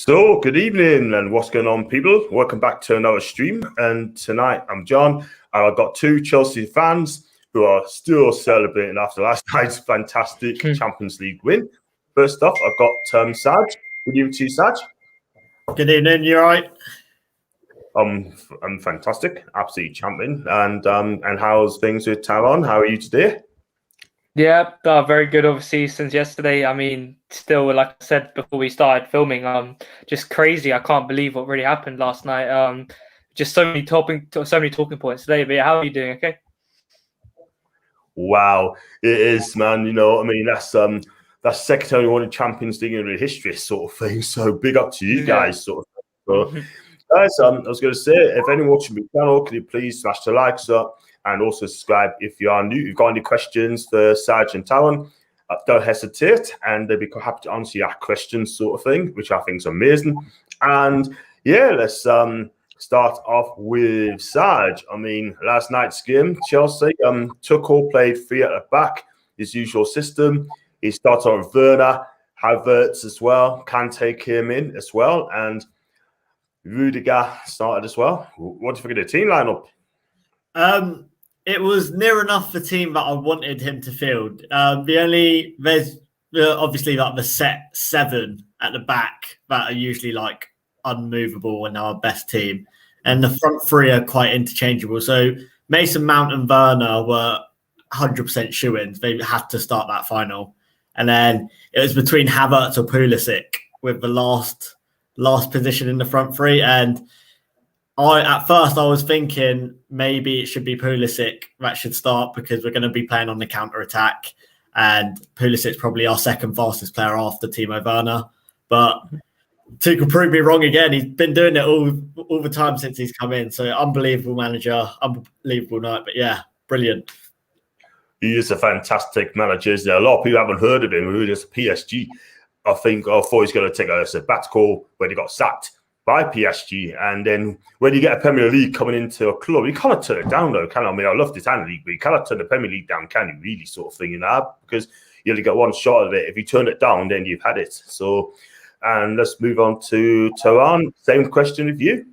So, good evening and what's going on, people? Welcome back to another stream. And tonight I'm John, and I've got two Chelsea fans who are still celebrating after last night's fantastic Champions League win. First off, I've got Saj. Good evening to you, Saj. Good evening, you all right? I'm fantastic, absolutely champion. And how's things with Taron? How are you today? Yeah, very good. Obviously, since yesterday. I mean, still, like I said before we started filming, just crazy. I can't believe what really happened last night. Just so many talking points today. But yeah, how are you doing? Okay. Wow, it is, man. You know, I mean, that's second only one in Champions League in history, sort of thing. So big up to you guys, sort of thing. So, guys, I was going to say, if anyone watching my channel, can you please smash the likes up and also subscribe if you are new. If you've got any questions for Saj and Talon, don't hesitate, and they'll be happy to answer your questions, sort of thing, which I think is amazing. And yeah, let's start off with Saj. I mean, last night's game, Chelsea, Tuchel played three at the back, his usual system. He started on Werner, Havertz as well. Kante came in as well, and Rudiger started as well. What do you think of the team lineup? It was near enough the team that I wanted him to field. There's obviously like the set seven at the back that are usually like unmovable and our best team, and the front three are quite interchangeable. So Mason Mount and Werner were 100% shoo-ins. They had to start that final, and then it was between Havertz or Pulisic with the last position in the front three. And at first I was thinking maybe it should be Pulisic that should start because we're going to be playing on the counter attack, and Pulisic's probably our second fastest player after Timo Werner. But Tuchel proved me wrong again. He's been doing it all the time since he's come in. So unbelievable manager, unbelievable night. But yeah, brilliant. He is a fantastic manager. There a lot of people haven't heard of him who is PSG. I thought he's going to take a sabbatical when he got sacked by PSG, and then when you get a Premier League coming into a club, you cannot turn it down, though, can I? I mean, I love the Italian league, but you cannot turn the Premier League down, can you? Really, sort of thing, you know, because you only get one shot of it. If you turn it down, then you've had it. So, and let's move on to Taran. Same question with you.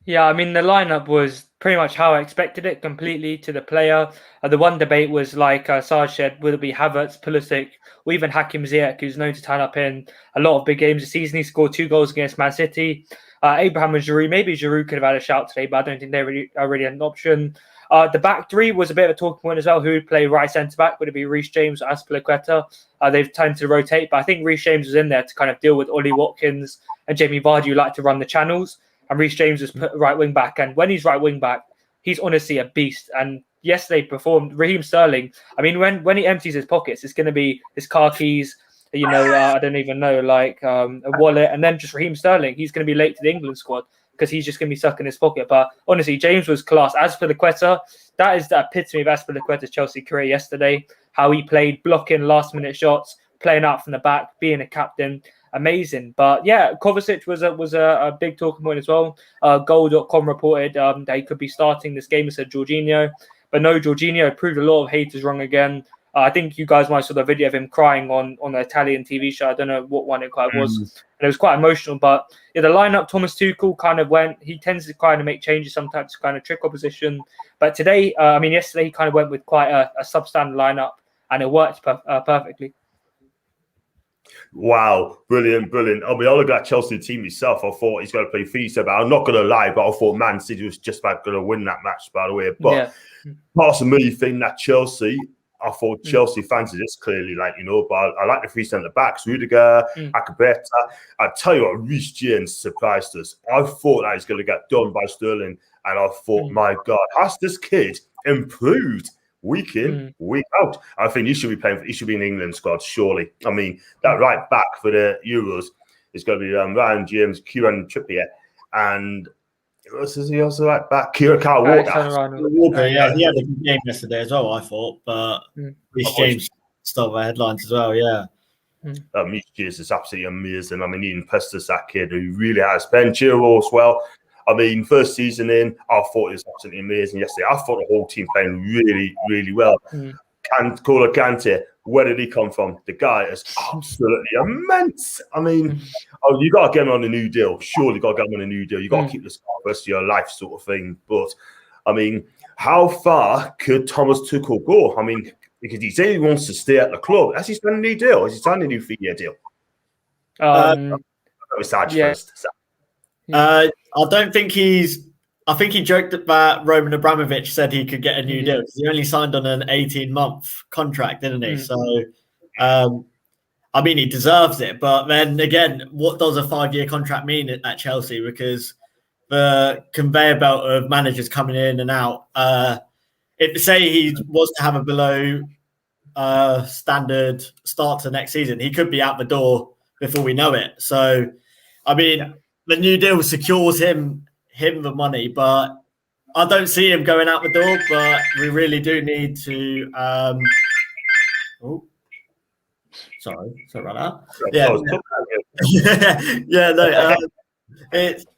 Yeah, I mean, the lineup was pretty much how I expected it, completely to the player. The one debate was, like Saj said, will it be Havertz, Pulisic, or even Hakim Ziyech, who's known to turn up in a lot of big games this season. He scored 2 goals against Man City. Abraham and Giroud, maybe Giroud could have had a shout today, but I don't think they really are an option. The back three was a bit of a talking point as well. Who would play right centre-back? Would it be Reece James or Azpilicueta? They've tended to rotate, but I think Reece James was in there to kind of deal with Ollie Watkins and Jamie Vardy, who like to run the channels. And Reece James was put right wing back. And when he's right wing back, he's honestly a beast. And yesterday performed. Raheem Sterling, I mean, when he empties his pockets, it's going to be his car keys, I don't even know, like a wallet. And then just Raheem Sterling, he's going to be late to the England squad because he's just going to be stuck in his pocket. But honestly, James was class. Azpilicueta, that is the epitome of Azpilicueta's Chelsea career yesterday. How he played, blocking last-minute shots, playing out from the back, being a captain. Amazing. But yeah, Kovacic was a big talking point as well. Goal.com reported that he could be starting this game, said Jorginho. But no, Jorginho proved a lot of haters wrong again. I think you guys might saw the video of him crying on an Italian TV show. I don't know what one it quite was. And it was quite emotional. But yeah, the lineup, Thomas Tuchel kind of he tends to kind of make changes sometimes to kind of trick opposition. But today, yesterday, he kind of went with quite a substandard lineup, and it worked perfectly. Wow, brilliant. I mean, I look at Chelsea team myself. I thought he's going to play FIFA, but I'm not going to lie, but I thought Man City was just about going to win that match, by the way. But part of me think that I thought Chelsea fancied this clearly, but I like the three centre-backs, Rudiger, Akabeta. I tell you what, Reece James surprised us. I thought that he's going to get done by Sterling, and I thought, my God, has this kid improved? Week in, week out. I think he should be playing. He should be in the England squad, surely. I mean, that right back for the Euros is going to be Ryan James, Kieran Trippier, and is he also right back? Kieran Walker. Yeah, he had a good game yesterday as well, I thought. But Reece James stole the headlines as well. Yeah. Reece James is absolutely amazing. I mean, he impressed us, that kid who really has. Ben Chilwell as well. I mean, first season in, I thought it was absolutely amazing yesterday. I thought the whole team playing really, really well. N'Golo Kante, Where did he come from? The guy is absolutely immense. I mean, you got to get him on a new deal. Surely you got to get him on a new deal. You got to keep this guy for the rest of your life, sort of thing. But I mean, how far could Thomas Tuchel go? I mean, because he said he wants to stay at the club. Has he signed a new deal? Has he signed a new 3-year deal? First. I don't think I think he joked about Roman Abramovich said he could get a new deal because he only signed on an 18-month contract, didn't he? So, I mean, he deserves it. But then again, what does a 5-year contract mean at Chelsea? Because the conveyor belt of managers coming in and out. If say he was to have a below standard start to next season, he could be out the door before we know it. So, I mean, the new deal secures him the money, but I don't see him going out the door. But we really do need to. Sorry about that.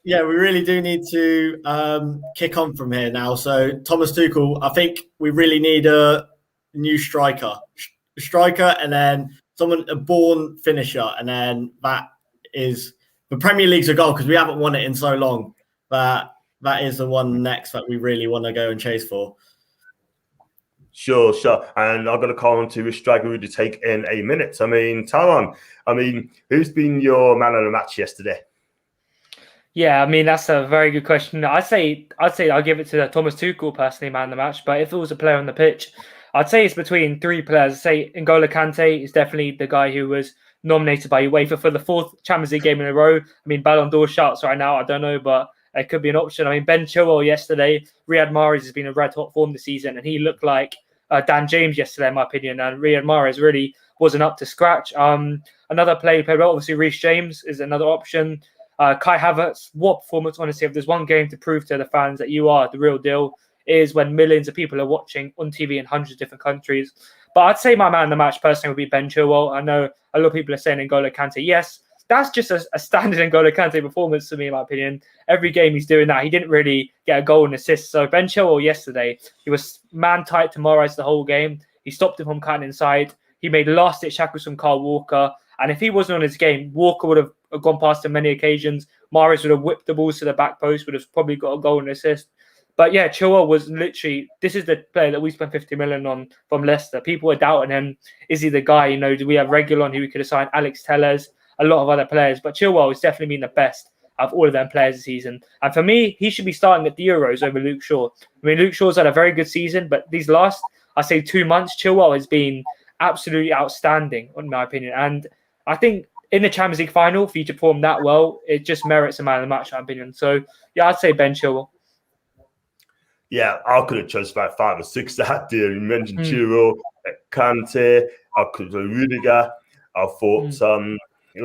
We really do need to kick on from here now. So Thomas Tuchel, I think we really need a new striker, and then a born finisher, and then that is the Premier League's a goal because we haven't won it in so long. That is the one next that we really want to go and chase for. Sure. And I'm going to call on to a striker to take in a minute. I mean, Talon, who's been your man of the match yesterday? Yeah, I mean, that's a very good question. I'd say I'll give it to Thomas Tuchel, personally, man of the match. But if it was a player on the pitch, I'd say it's between 3 players. I'd say N'Golo Kante is definitely the guy who was nominated by UEFA for the 4th Champions League game in a row. I mean, Ballon d'Or shouts right now, I don't know, but it could be an option. I mean, Ben Chilwell yesterday, Riyad Mahrez has been in red hot form this season, and he looked like Dan James yesterday, in my opinion, and Riyad Mahrez really wasn't up to scratch. Another player who played well, obviously, Reece James is another option. Kai Havertz, what performance, honestly. If there's one game to prove to the fans that you are the real deal, is when millions of people are watching on TV in hundreds of different countries. But I'd say my man of the match personally would be Ben Chilwell. I know a lot of people are saying N'Golo Kante. Yes, that's just a standard N'Golo Kante performance to me, in my opinion. Every game he's doing that. He didn't really get a goal and assist. So Ben Chilwell yesterday, he was man tight to Mahrez the whole game. He stopped him from cutting inside. He made last-ditch shackles from Kyle Walker. And if he wasn't on his game, Walker would have gone past him many occasions. Mahrez would have whipped the balls to the back post, would have probably got a goal and assist. But yeah, Chilwell was literally, this is the player that we spent 50 million on from Leicester. People were doubting him. Is he the guy? Do we have Reguilon who we could have signed? Alex Telles, a lot of other players. But Chilwell has definitely been the best of all of them players this season. And for me, he should be starting at the Euros over Luke Shaw. I mean, Luke Shaw's had a very good season, but these last, I say 2 months, Chilwell has been absolutely outstanding, in my opinion. And I think in the Champions League final, for you to perform that well, it just merits a man of the match, in my opinion. So, yeah, I'd say Ben Chilwell. Yeah, I could have chosen about 5 or 6 that day. You mentioned Chiro, Kante, I could have Rudiger. I thought,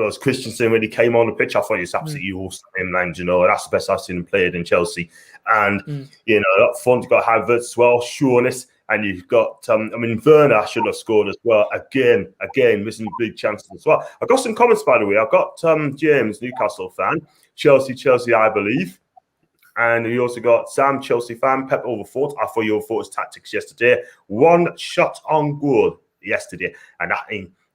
as Christensen, when he came on the pitch, I thought he was absolutely awesome. And, that's the best I've seen him played in Chelsea. And, up front, you've got Havertz as well, sureness. And you've got, Werner should have scored as well. Again, missing big chances as well. I got some comments, by the way. I've got James, Newcastle fan, Chelsea, I believe. And you also got Sam, Chelsea fan, Pep overthought. I thought you overthought his tactics yesterday. 1 shot on goal yesterday. And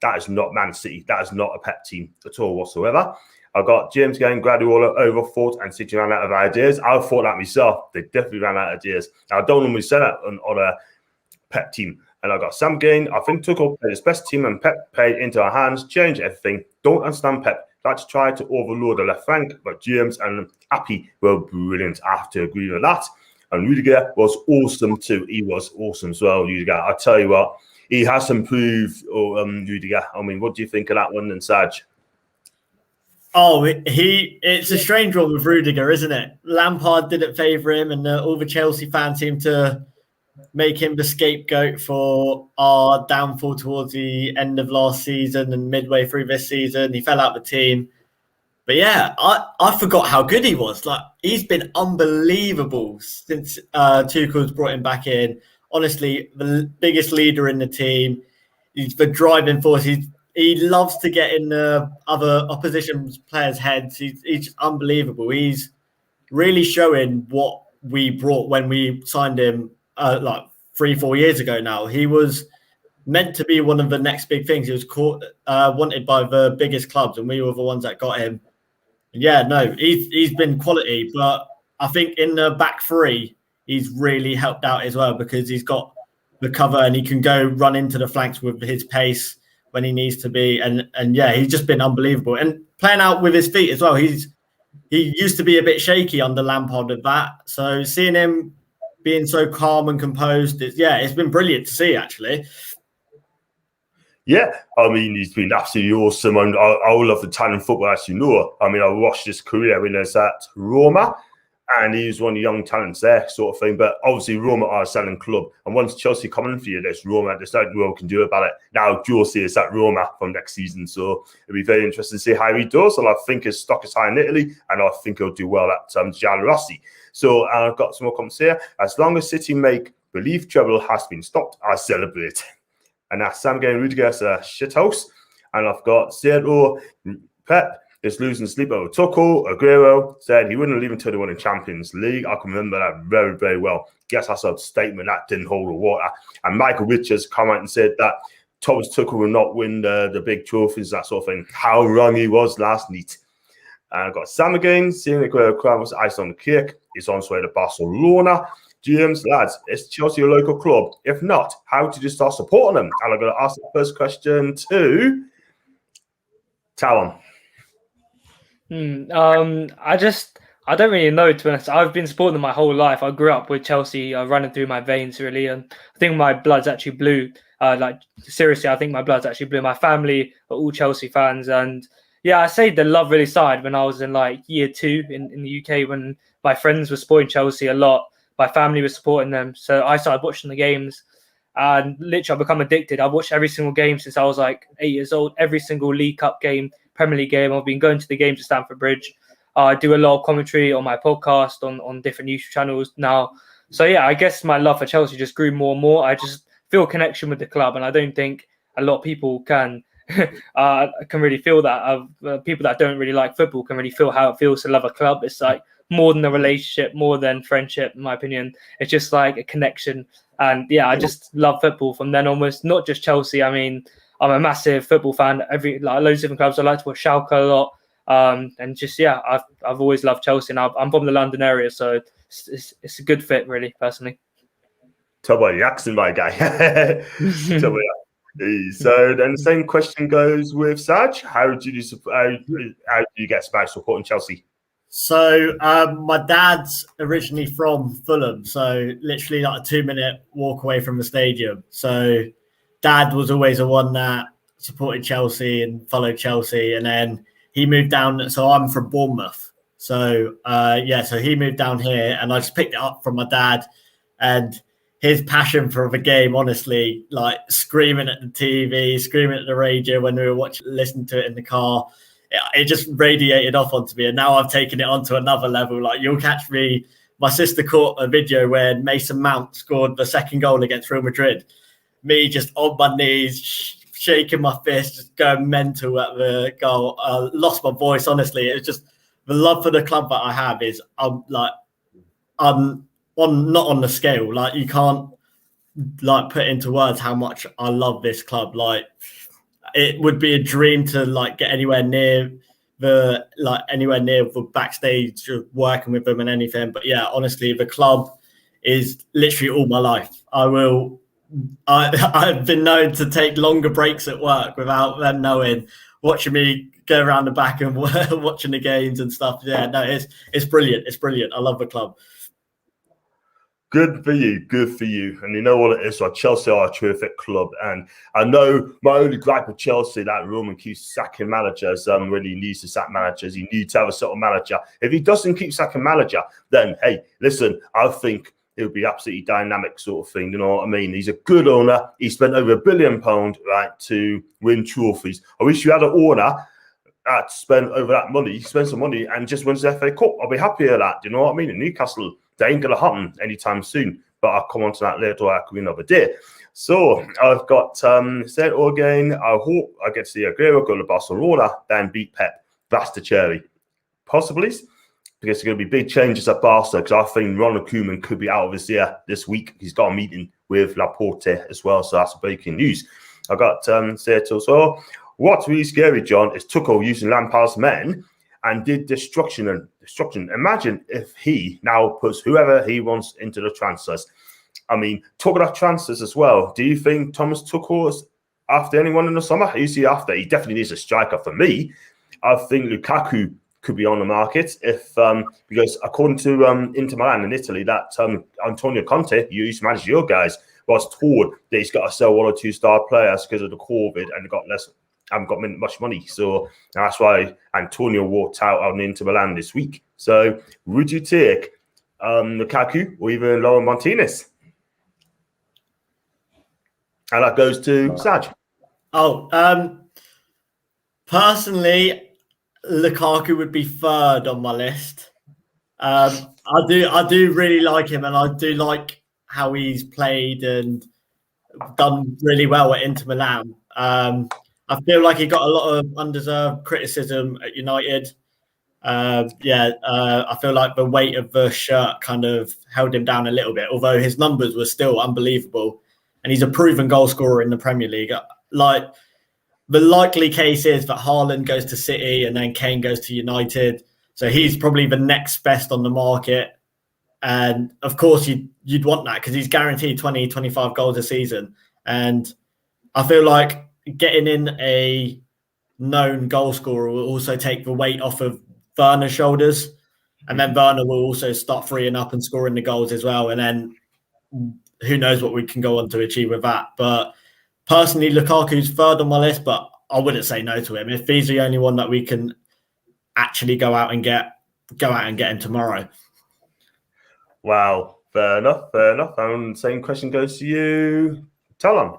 that is not Man City. That is not a Pep team at all whatsoever. I got James going, Guardiola overthought and City ran out of ideas. I thought that myself. They definitely ran out of ideas. Now, I don't normally say that on a Pep team. And I got Sam Gain. I think Tuchel played his best team and Pep played into our hands, changed everything. Don't understand Pep. Like to try to overload the left flank, but James and Appy were brilliant. I have to agree with that. And Rudiger was awesome too. He was awesome as well, Rudiger. I tell you what, he has improved, Rudiger. I mean, what do you think of that one then, Saj? Oh, it's a strange one with Rudiger, isn't it? Lampard didn't favour him, and all the Chelsea fans seem to make him the scapegoat for our downfall towards the end of last season and midway through this season. He fell out of the team. But yeah, I forgot how good he was. Like, he's been unbelievable since Tuchel's brought him back in. Honestly, the biggest leader in the team. He's the driving force. He loves to get in the other opposition players' heads. He's unbelievable. He's really showing what we brought when we signed him 3-4 years ago now. He was meant to be one of the next big things. He was wanted by the biggest clubs, and we were the ones that got him. Yeah, no, he's been quality, but I think in the back three, he's really helped out as well because he's got the cover and he can go run into the flanks with his pace when he needs to be. And yeah, he's just been unbelievable. And playing out with his feet as well. He used to be a bit shaky under Lampard with that. So seeing him being so calm and composed, it's been brilliant to see, actually. Yeah, I mean, he's been absolutely awesome. And I love the talent football, as you know. I mean, I watched his career when he was at Roma, and he was one of the young talents there, sort of thing. But obviously, Roma are a selling club. And once Chelsea come in for you, there's Roma. There's nothing Roma can do about it. Now, Jose is at Roma from next season. So it'll be very interesting to see how he does. And I think his stock is high in Italy, and I think he'll do well at Giallorossi. So I've got some more comments here. As long as City make believe treble has been stopped, I celebrate. And that's Sam getting Rudiger's shithouse. And I've got Sergio Pep is losing sleep over Tuchel. Aguero said he wouldn't leave until they won in Champions League. I can remember that very, very well. Guess that's a statement that didn't hold the water. And Michael Richards come out and said that Thomas Tuchel will not win the big trophies, that sort of thing. How wrong he was last night. And I've got Sam again, seeing Aguero crown was ice on the cake. He's on his way to Barcelona. James, lads, is Chelsea a local club? If not, how did you start supporting them? And I'm going to ask the first question to Talon. I don't really know, to be honest. I've been supporting them my whole life. I grew up with Chelsea running through my veins, really. And I think my blood's actually blue. Seriously, I think my blood's actually blue. My family are all Chelsea fans. And yeah, I say the love really started when I was in year 2 in the UK, when my friends were supporting Chelsea a lot. My family was supporting them. So I started watching the games and literally I've become addicted. I've watched every single game since I was 8 years old, every single League Cup game, Premier League game. I've been going to the games at Stamford Bridge. I do a lot of commentary on my podcast on different YouTube channels now. So yeah, I guess my love for Chelsea just grew more and more. I just feel a connection with the club, and I don't think a lot of people can really feel that. People that don't really like football can really feel how it feels to love a club. It's more than a relationship, more than friendship, in my opinion. It's just a connection. And yeah, I just love football from then onwards, not just Chelsea. I mean, I'm a massive football fan. Loads of different clubs. I like to watch Schalke a lot. And just, yeah, I've always loved Chelsea. And I'm from the London area, so it's a good fit, really, personally. Talk about the accent, my guy. So then the same question goes with Saj. How do you get Spurs supporting Chelsea? So my dad's originally from Fulham, so literally a 2-minute walk away from the stadium. So dad was always the one that supported Chelsea and followed Chelsea, and then he moved down. So I'm from Bournemouth. So so he moved down here, and I just picked it up from my dad, and his passion for the game, honestly, screaming at the TV, screaming at the radio when we were listening to it in the car. It just radiated off onto me, and now I've taken it onto another level. You'll catch me. My sister caught a video where Mason Mount scored the second goal against Real Madrid. Me just on my knees, shaking my fist, just going mental at the goal. I lost my voice, honestly. It's just the love for the club that I have is I'm not on the scale. You can't put into words how much I love this club. It would be a dream to get anywhere near the backstage, working with them and anything. But yeah, honestly, the club is literally all my life. I've been known to take longer breaks at work without them knowing, watching me go around the back and watching the games and stuff. Yeah, no, it's brilliant. It's brilliant. I love the club. Good for you. And you know what it is? Chelsea are a terrific club. And I know my only gripe with Chelsea, that Roman keeps sacking managers, when he needs to sack managers. He needs to have a sort of manager. If he doesn't keep sacking manager, then, hey, listen, I think it would be absolutely dynamic sort of thing. You know what I mean? He's a good owner. He spent over £1 billion, to win trophies. I wish you had an owner that spent over that money, spend some money and just wins the FA Cup. I'll be happy with that. You know what I mean? In Newcastle, that ain't going to happen anytime soon. But I'll come on to that later another day. So I've got said again, I hope I get to see Aguero go to Barcelona, then beat Pep. That's the cherry. Possibly. because there's going to be big changes at Barca, because I think Ronald Koeman could be out of his ear this week. He's got a meeting with Laporte as well, so that's breaking news. I got said as well. What's really scary, John, is Tuchel using Lampard's men and did destruction. Imagine if he now puts whoever he wants into the transfers. I mean, talking about transfers as well, do you think Thomas Tuchel is after anyone in the summer? Who's he after? He definitely needs a striker for me. I think Lukaku could be on the market if because according to Inter Milan in Italy, that Antonio Conte, you used to manage your guys, was told that he's got to sell 1 or 2 star players because of the COVID and haven't got much money. So that's why Antonio walked out on Inter Milan this week. So would you take Lukaku or even Laurent Martinez? And that goes to Saj. Personally, Lukaku would be third on my list. I do really like him, and I do like how he's played and done really well at Inter Milan. I feel like he got a lot of undeserved criticism at United. I feel like the weight of the shirt kind of held him down a little bit, although his numbers were still unbelievable. And he's a proven goal scorer in the Premier League. Like, the likely case is that Haaland goes to City and then Kane goes to United. So he's probably the next best on the market. And of course, you'd want that because he's guaranteed 20, 25 goals a season. And I feel like getting in a known goal scorer will also take the weight off of Werner's shoulders. And then Werner will also start freeing up and scoring the goals as well. And then who knows what we can go on to achieve with that. But personally, Lukaku's third on my list, but I wouldn't say no to him. If he's the only one that we can actually go out and get him tomorrow. Wow, fair enough. And same question goes to you, Talon.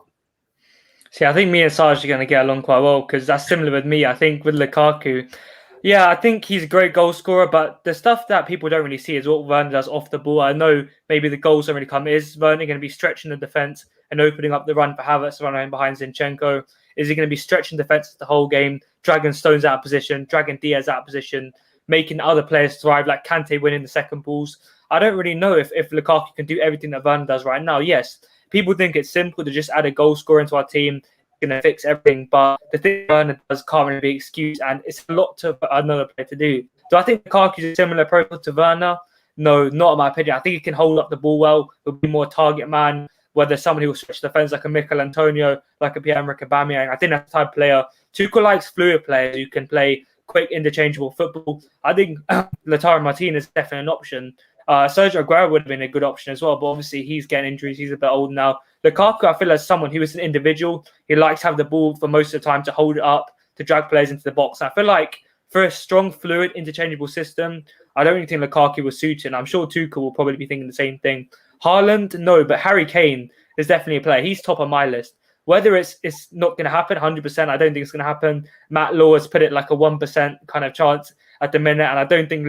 See, I think me and Sarge are going to get along quite well because that's similar with me. I think with Lukaku, yeah, I think he's a great goal scorer, but the stuff that people don't really see is what Werner does off the ball. I know maybe the goals don't really come. Is Werner going to be stretching the defence and opening up the run for Havertz to run around behind Zinchenko? Is he going to be stretching defence the whole game, dragging Stones out of position, dragging Diaz out of position, making other players thrive, like Kante winning the second balls? I don't really know if Lukaku can do everything that Werner does right now. Yes, people think it's simple to just add a goal scorer into our team, going to fix everything, but the thing Werner does can't really be excused, and it's a lot to another player to do. Do I think Lukaku is a similar profile to Werner? No, not in my opinion. I think he can hold up the ball well. He'll be more target man, whether someone who will switch the fence like a Mikel Antonio, like a Pierre-Emerick Aubameyang. I think that's the type of player. Tuchel likes fluid players who can play quick, interchangeable football. I think Lautaro Martinez is definitely an option. Sergio Aguero would have been a good option as well, but obviously he's getting injuries. He's a bit old now. Lukaku, I feel like someone who is an individual. He likes to have the ball for most of the time to hold it up, to drag players into the box. And I feel like for a strong, fluid, interchangeable system, I don't really think Lukaku was suited. I'm sure Tuchel will probably be thinking the same thing. Haaland, no, but Harry Kane is definitely a player. He's top of my list. Whether it's not going to happen 100%, I don't think it's going to happen. Matt Law has put it like a 1% kind of chance at the minute, and I don't think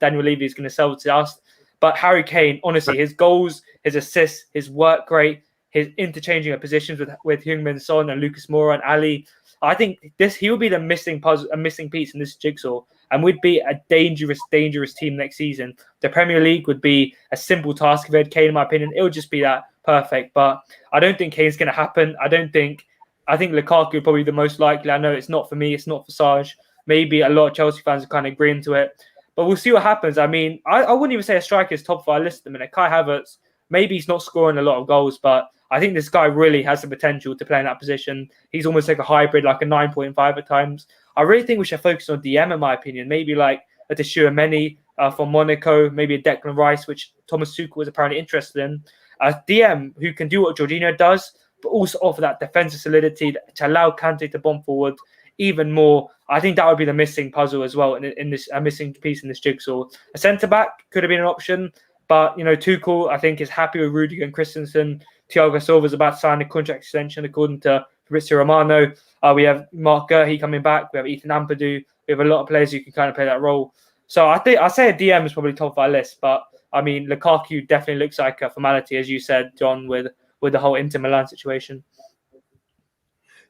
Daniel Levy is going to sell to us. But Harry Kane, honestly, his goals, his assists, his work rate, his interchanging of positions with Heung-min Son and Lucas Moura and Ali, I think he will be the missing puzzle, a missing piece in this jigsaw, and we'd be a dangerous team next season. The Premier League would be a simple task if we had Kane, in my opinion. It would just be that perfect. But I don't think Kane's going to happen. I think Lukaku would probably be the most likely. I know it's not for me. It's not for Sarge. Maybe a lot of Chelsea fans are kind of agreeing to it. But we'll see what happens. I mean, I wouldn't even say a striker is top 5 list at the minute. Kai Havertz, maybe he's not scoring a lot of goals, but I think this guy really has the potential to play in that position. He's almost like a hybrid, like a 9.5 at times. I really think we should focus on DM, in my opinion. Maybe like a Tchouaméni from Monaco, maybe a Declan Rice, which Thomas Tuchel was apparently interested in. A DM who can do what Jorginho does, but also offer that defensive solidity to allow Kante to bomb forward even more. I think that would be the missing puzzle as well in this missing piece in this jigsaw. A centre-back could have been an option, but Tuchel, I think, is happy with Rudiger and Christensen. Thiago Silva is about to sign a contract extension, according to Fabrizio Romano. We have Mark Guehi coming back. We have Ethan Ampadu. We have a lot of players who can kind of play that role. So I say a DM is probably top 5 list, but I mean, Lukaku definitely looks like a formality, as you said, John, with the whole Inter Milan situation.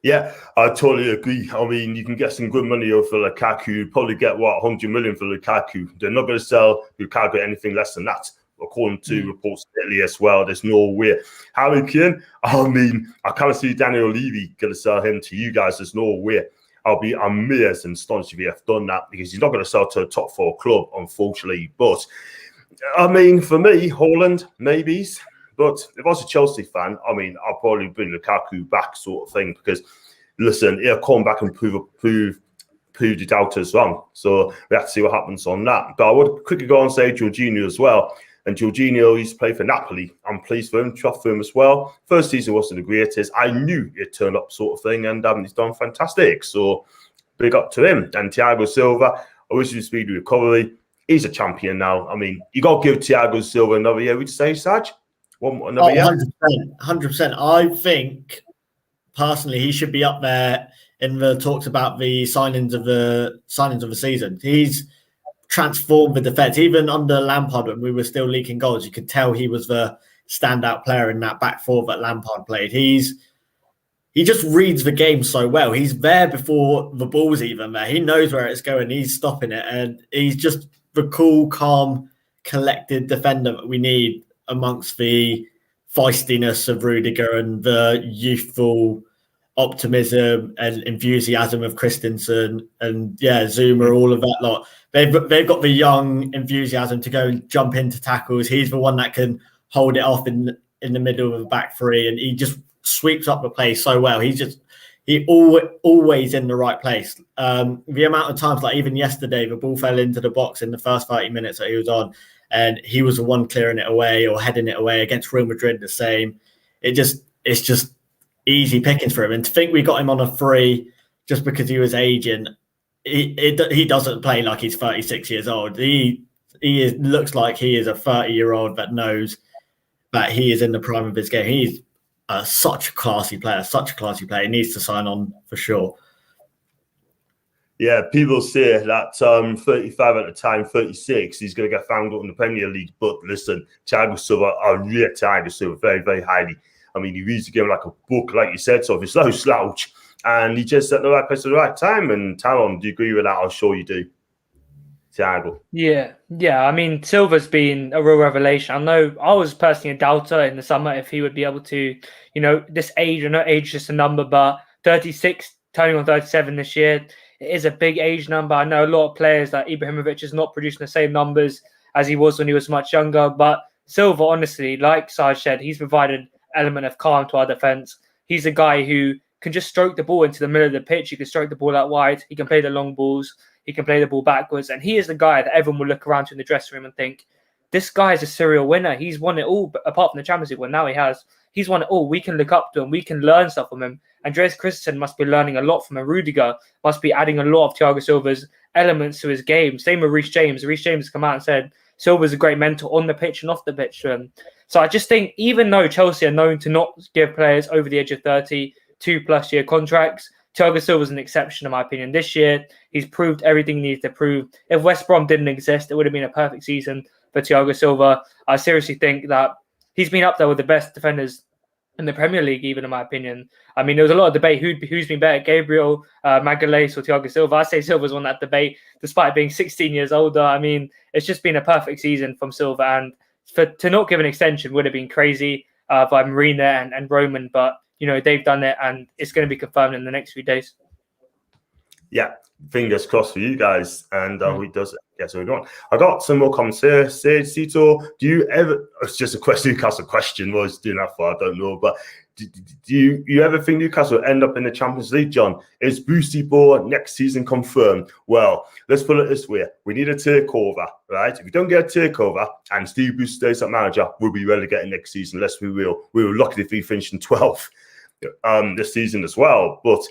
Yeah, I totally agree. I mean, you can get some good money for Lukaku. You'd probably get, 100 million for Lukaku. They're not going to sell Lukaku at anything less than that, according to reports lately as well. There's no way. Harry Kane, I mean, I can't see Daniel Levy going to sell him to you guys. There's no way. I'll be amazed and astonished if you have done that, because he's not going to sell to a top 4 club, unfortunately. But, I mean, for me, Haaland, maybes. But if I was a Chelsea fan, I mean, I'll probably bring Lukaku back, sort of thing, because, listen, he'll come back and prove the doubters wrong. So we have to see what happens on that. But I would quickly go and say Jorginho as well. And Jorginho, he's played for Napoli. I'm pleased for him, chuffed for him as well. First season wasn't the greatest. I knew it turned up, sort of thing, and he's done fantastic. So big up to him. And Thiago Silva, I wish him speedy recovery. He's a champion now. I mean, you got to give Thiago Silva another year, would you say, Saj? Another year? 100%. I think, personally, he should be up there in the talks about the signings of the season. He's transformed the defense. Even under Lampard, when we were still leaking goals, you could tell he was the standout player in that back four that Lampard played. He just reads the game so well. He's there before the ball's even there. He knows where it's going. He's stopping it, and he's just the cool, calm, collected defender that we need amongst the feistiness of Rudiger and the youthful optimism and enthusiasm of Christensen and Zuma, all of that lot. They've got the young enthusiasm to go and jump into tackles. He's the one that can hold it off in the middle of the back three, and he just sweeps up the play so well. He always in the right place. The amount of times, like even yesterday, the ball fell into the box in the first 30 minutes that he was on, and he was the one clearing it away or heading it away. Against Real Madrid, the same. It's just easy pickings for him. And to think we got him on a free just because he was aging, he doesn't play like he's 36 years old. He looks like he is a 30-year-old that knows that he is in the prime of his game. He's such a classy player. He needs to sign on for sure. Yeah, people say that 35 at the time, 36, he's going to get found out in the Premier League. But listen, Thiago Silva, I rate Thiago Silva very, very highly. I mean, he reads the game like a book, like you said, so he's no slouch. And he just at the right place at the right time. And Talon, do you agree with that? I'm sure you do. Thiago. Yeah. I mean, Silva's been a real revelation. I know I was personally a doubter in the summer if he would be able to, this age, I know age is just a number, but 36, turning on 37 this year, it is a big age number. I know a lot of players like Ibrahimovic is not producing the same numbers as he was when he was much younger, but Silva, honestly, like Saj said, he's provided element of calm to our defense. He's a guy who can just stroke the ball into the middle of the pitch. He can stroke the ball out wide. He can play the long balls. He can play the ball backwards. And he is the guy that everyone will look around to in the dressing room and think, this guy is a serial winner. He's won it all, apart from the Champions League one. Now he's won it all. We can look up to him. We can learn stuff from him. Andreas Christensen must be learning a lot from him. Rudiger must be adding a lot of Thiago Silva's elements to his game. Same with Reece James. Reece James has come out and said Silva's a great mentor on the pitch and off the pitch to him. So I just think, even though Chelsea are known to not give players over the age of 30 2+ year contracts, Thiago Silva's an exception, in my opinion. This year, he's proved everything he needs to prove. If West Brom didn't exist, it would have been a perfect season for Thiago Silva. I seriously think that he's been up there with the best defenders in the Premier League, even in my opinion. I mean, there was a lot of debate who's been better, Gabriel Magalhaes or Thiago Silva. I say Silva's won that debate, despite being 16 years older. I mean, it's just been a perfect season from Silva, and to not give an extension would have been crazy by Marina and Roman, but they've done it, and it's going to be confirmed in the next few days. Yeah, fingers crossed for you guys. And who does it? Yeah, so we're going. I got some more comments here. Sito, do you ever? It's just a question. Newcastle question. What I was doing that for? I don't know, but do you ever think Newcastle will end up in the Champions League, John? Is Boosty Ball next season confirmed? Well, let's put it this way: we need a takeover, right? If we don't get a takeover and Steve Bruce stays at manager, we'll be relegated next season. Let's be real. We were lucky if we finished in 12th this season as well, but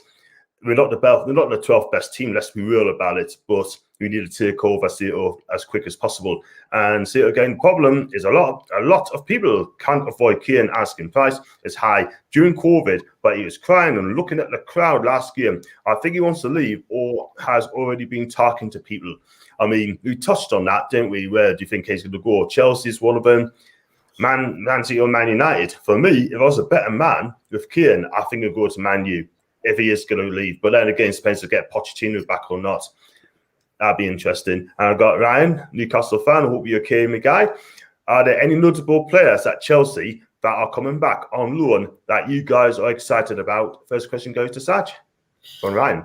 we're not the 12th best team. Let's be real about it. But we need to take over Seattle as quick as possible. And Seattle again, the problem is a lot of people can't avoid Kane asking price is high during COVID, but he was crying and looking at the crowd last game. I think he wants to leave or has already been talking to people. I mean, we touched on that, didn't we? Where do you think he's going to go? Chelsea's one of them. Man City or Man United. For me, if I was a better man with Kane, I think I'd go to Man U. if he is going to leave. But then again, it depends to get Pochettino back or not. That'd be interesting. And I've got Ryan, Newcastle fan. I hope you're okay, my guy. Are there any notable players at Chelsea that are coming back on loan that you guys are excited about? First question goes to Saj. On Ryan.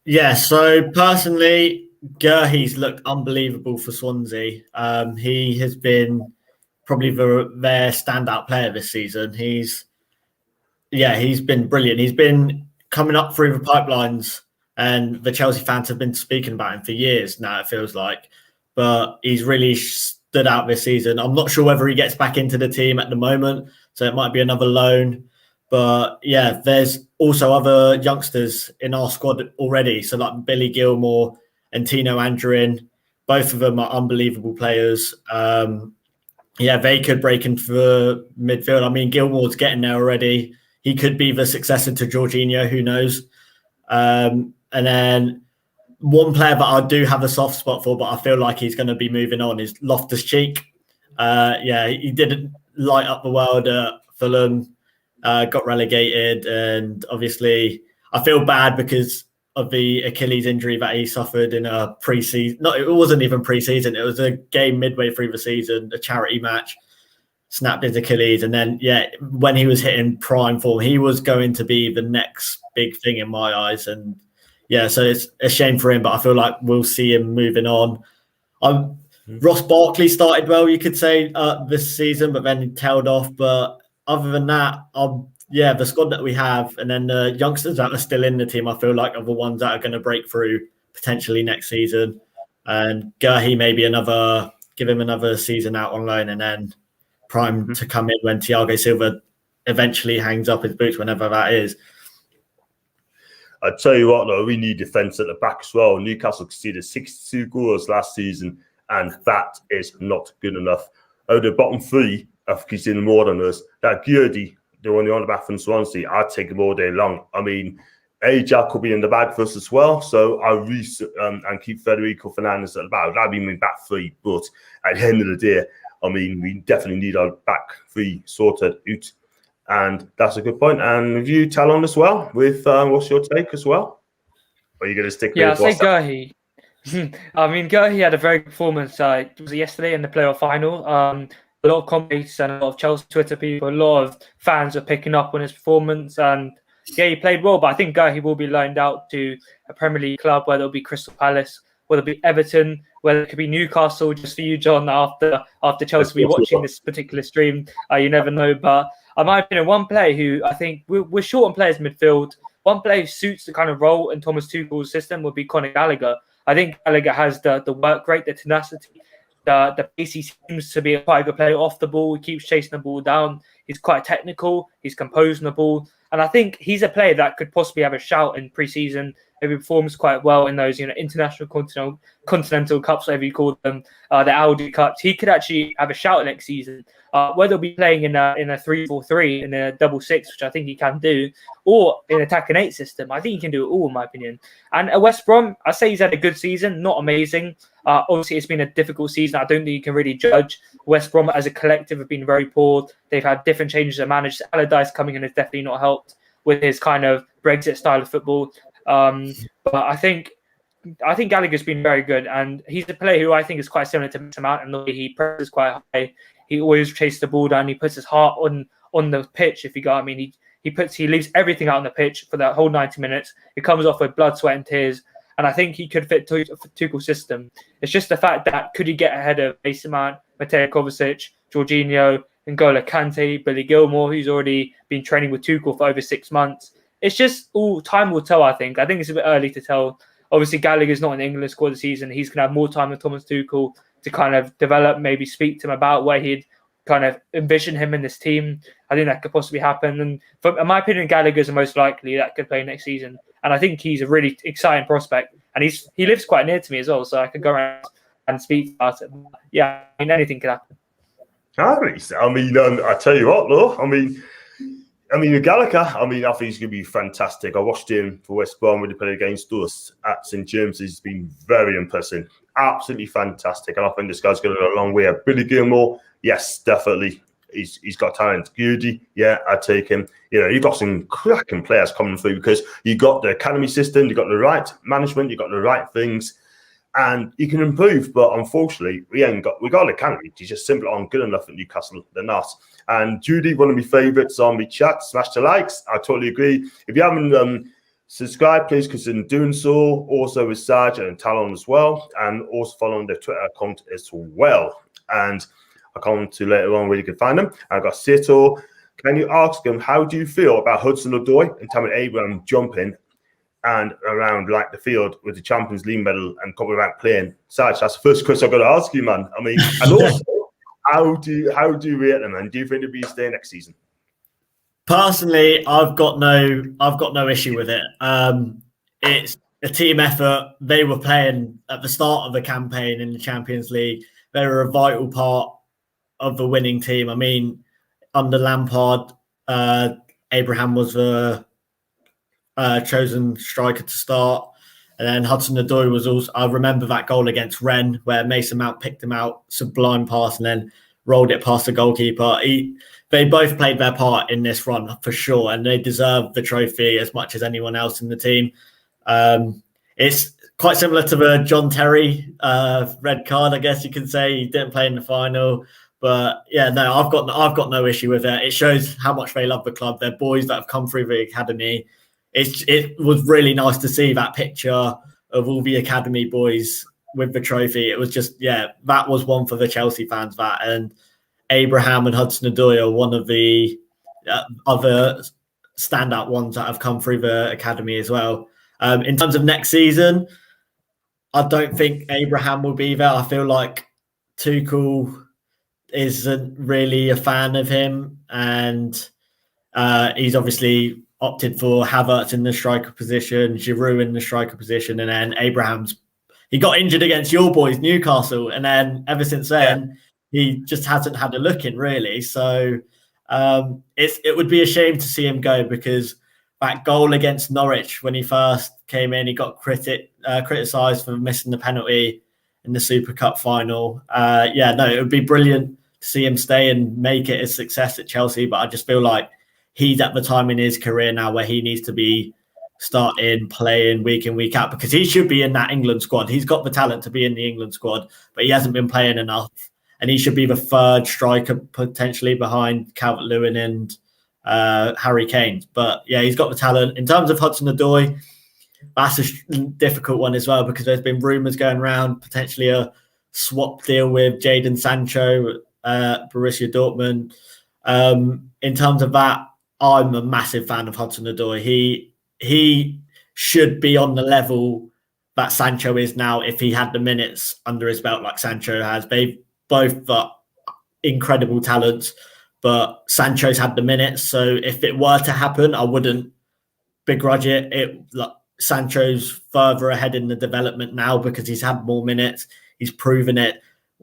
Yeah, so personally, Gurhi's looked unbelievable for Swansea. He has been probably their standout player this season. He's been brilliant. He's been coming up through the pipelines, and the Chelsea fans have been speaking about him for years now, it feels like. But he's really stood out this season. I'm not sure whether he gets back into the team at the moment, so it might be another loan. But yeah, there's also other youngsters in our squad already. So like Billy Gilmore and Tino Anjorin, both of them are unbelievable players. They could break into the midfield. I mean, Gilmore's getting there already. He could be the successor to Jorginho, who knows? And then one player that I do have a soft spot for, but I feel like he's going to be moving on, is Loftus-Cheek. He didn't light up the world at Fulham, got relegated, and obviously I feel bad because of the Achilles injury that he suffered in a pre-season. No, it wasn't even pre-season. It was a game midway through the season, a charity match. Snapped his Achilles, and then when he was hitting prime form, he was going to be the next big thing in my eyes. And so it's a shame for him, but I feel like we'll see him moving on. Ross Barkley started well, you could say, this season, but then he tailed off. But other than that, the squad that we have, and then the youngsters that are still in the team, I feel like are the ones that are going to break through potentially next season. And Gurhi maybe give him another season out on loan, and then prime to come in when Thiago Silva eventually hangs up his boots, whenever that is. I tell you what, though, we need defence at the back as well. Newcastle conceded 62 goals last season, and that is not good enough. Out of the bottom three, I think he's in more than us. That Gurdy, the one on the back from Swansea, I'd take him all day long. I mean, Ajak could be in the bag for us as well, so and keep Federico Fernandez at the back. That'd be my back three, but at the end of the day, I mean, we definitely need our back three sorted out. And that's a good point. And with you, Talon, as well, with what's your take as well? Or are you going to stick with I'll say Gurhi. I mean, Gurhi had a very good performance. Was it yesterday in the playoff final? A lot of comments and a lot of Chelsea Twitter people, a lot of fans are picking up on his performance. And he played well, but I think Gurhi will be loaned out to a Premier League club, whether it'll be Crystal Palace, whether it'll be Everton, whether it could be Newcastle, just for you, John, after Chelsea be watching this particular stream. You never know. But in my opinion, one player who I think we're short on players midfield, one player who suits the kind of role in Thomas Tuchel's system would be Conor Gallagher. I think Gallagher has the work rate, the tenacity, the pace. He seems to be quite a good player off the ball. He keeps chasing the ball down. He's quite technical. He's composed on the ball. And I think he's a player that could possibly have a shout in pre-season. Maybe performs quite well in those, international continental cups, whatever you call them, the Audi Cups. He could actually have a shout next season. Whether he'll be playing in a 3-4-3, in a 6-6, which I think he can do, or in attack and 8 system. I think he can do it all, in my opinion. And at West Brom, I say he's had a good season, not amazing. Obviously, it's been a difficult season. I don't think you can really judge. West Brom as a collective have been very poor. They've had different changes of managers. Allardyce coming in has definitely not helped with his kind of Brexit style of football. But I think Gallagher's been very good, and he's a player who I think is quite similar to Mason Mount in the way he presses quite high. He always chases the ball down. He puts his heart on the pitch. If you got, I mean, he leaves everything out on the pitch for that whole 90 minutes. He comes off with blood, sweat, and tears, and I think he could fit Tuchel's system. It's just the fact that could he get ahead of Mason Mount, Mateo Kovacic, Jorginho, N'Golo Kante, Billy Gilmore, who's already been training with Tuchel for over 6 months. It's just all time will tell, I think. I think it's a bit early to tell. Obviously, Gallagher's not in the England squad this season. He's going to have more time with Thomas Tuchel to kind of develop, maybe speak to him about where he'd kind of envision him in this team. I think that could possibly happen. And in my opinion, Gallagher's the most likely that could play next season. And I think he's a really exciting prospect. And he lives quite near to me as well, so I could go around and speak about it. Yeah, I mean, anything could happen. I mean, I tell you what, though. I mean, Gallagher, I think he's going to be fantastic. I watched him for West Brom when he played against us at St. James. He's been very impressive. Absolutely fantastic. And I think this guy's going to go a long way. Billy Gilmore, yes, definitely. He's got talent. Goody, yeah, I'd take him. You know, you've got some cracking players coming through because you got the academy system, you got the right management, you got the right things, and you can improve. But unfortunately, we got an academy. It's just simply aren't good enough at Newcastle. They're not. And Judy, one of my favourites on my chat, smash the likes. I totally agree. If you haven't subscribe, please consider doing so. Also with Sarge and Talon as well, and also following their Twitter account as well. And I'll come to later on where you can find them. I've got Sato. Can you ask him, how do you feel about Hudson-Odoi and Tammy Abraham jumping and around like the field with the Champions League medal and coming back playing? Sarge, that's the first question I've got to ask you, man. I mean, and also, how do you rate them, and do you think they'll be staying next season? Personally, I've got no issue with it. It's a team effort. They were playing at the start of the campaign in the Champions League. They were a vital part of the winning team. I mean, under Lampard, Abraham was the chosen striker to start. And then Hudson-Odoi was also, I remember that goal against Rennes where Mason Mount picked him out, sublime pass, and then rolled it past the goalkeeper. They both played their part in this run for sure, and they deserve the trophy as much as anyone else in the team. It's quite similar to the John Terry red card, I guess you can say. He didn't play in the final. But yeah, no, I've got no issue with it. It shows how much they love the club. They're boys that have come through the academy. It was really nice to see that picture of all the academy boys with the trophy. It was just, yeah, that was one for the Chelsea fans. That, and Abraham and Hudson-Odoi are one of the other standout ones that have come through the academy as well. In terms of next season, I don't think Abraham will be there. I feel like Tuchel isn't really a fan of him, and he's obviously opted for Havertz in the striker position, Giroud in the striker position, and then he got injured against your boys, Newcastle, and then ever since then, he just hasn't had a look in really. So it would be a shame to see him go, because that goal against Norwich when he first came in, he got criticised for missing the penalty in the Super Cup final. It would be brilliant to see him stay and make it a success at Chelsea, but I just feel like he's at the time in his career now where he needs to be starting, playing week in, week out, because he should be in that England squad. He's got the talent to be in the England squad, but he hasn't been playing enough. And he should be the third striker potentially behind Calvert-Lewin and Harry Kane. But yeah, he's got the talent. In terms of Hudson-Odoi, that's a difficult one as well, because there's been rumours going around potentially a swap deal with Jadon Sancho, Borussia Dortmund. In terms of that, I'm a massive fan of Hudson-Odoi. He should be on the level that Sancho is now if he had the minutes under his belt like Sancho has. They've both got incredible talents, but Sancho's had the minutes. So if it were to happen, I wouldn't begrudge it. Sancho's further ahead in the development now because he's had more minutes. He's proven it.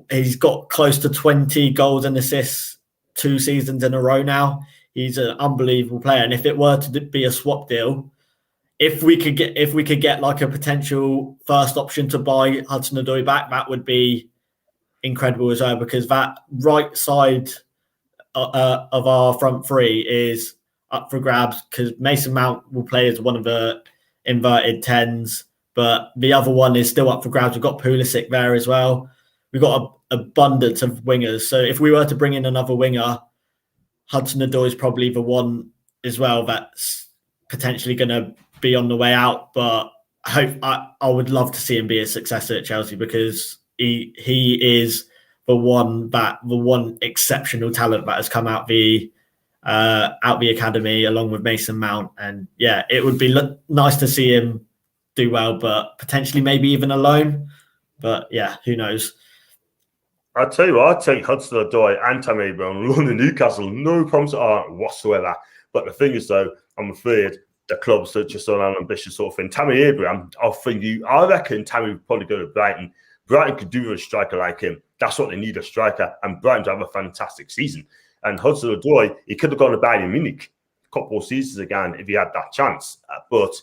He's got close to 20 goals and assists 2 seasons in a row now. He's an unbelievable player. And if it were to be a swap deal, if we could get like a potential first option to buy Hudson-Odoi back, that would be incredible as well, because that right side of our front three is up for grabs, because Mason Mount will play as one of the inverted 10s, but the other one is still up for grabs. We've got Pulisic there as well. We've got an abundance of wingers. So if we were to bring in another winger, Hudson-Odoi is probably the one as well that's potentially going to be on the way out. But I would love to see him be a successor at Chelsea, because he is the one exceptional talent that has come out the academy along with Mason Mount. And yeah, it would be nice to see him do well, but potentially maybe even a loan. But yeah, who knows? I'll tell you what, I'd take Hudson-Odoi and Tammy Abraham run in Newcastle, no problems whatsoever. But the thing is, though, I'm afraid the club's just on an ambitious sort of thing. Tammy Abraham, I reckon Tammy would probably go to Brighton. Brighton could do with a striker like him. That's what they need, a striker. And Brighton to have a fantastic season. And Hudson-Odoi, he could have gone to Bayern Munich a couple of seasons again if he had that chance. But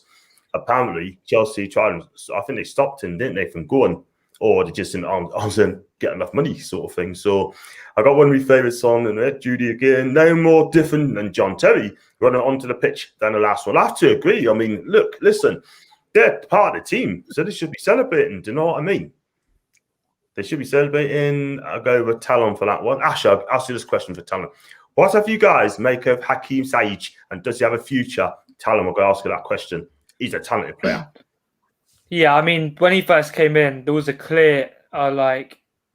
apparently, Chelsea tried him. So I think they stopped him, didn't they, from going or they just didn't get enough money, sort of thing. So I got one of my favourite songs in there, Judy again, no more different than John Terry running onto the pitch than the last one. I have to agree. I mean, look, listen, they're part of the team, so they should be celebrating. Do you know what I mean? They should be celebrating. I'll go with Talon for that one. Actually, I'll ask you this question for Talon. What have you guys make of Hakeem Ziyech, and does he have a future? Talon, we'll go ask you that question. He's a talented player. Yeah, I mean, when he first came in, there was a clear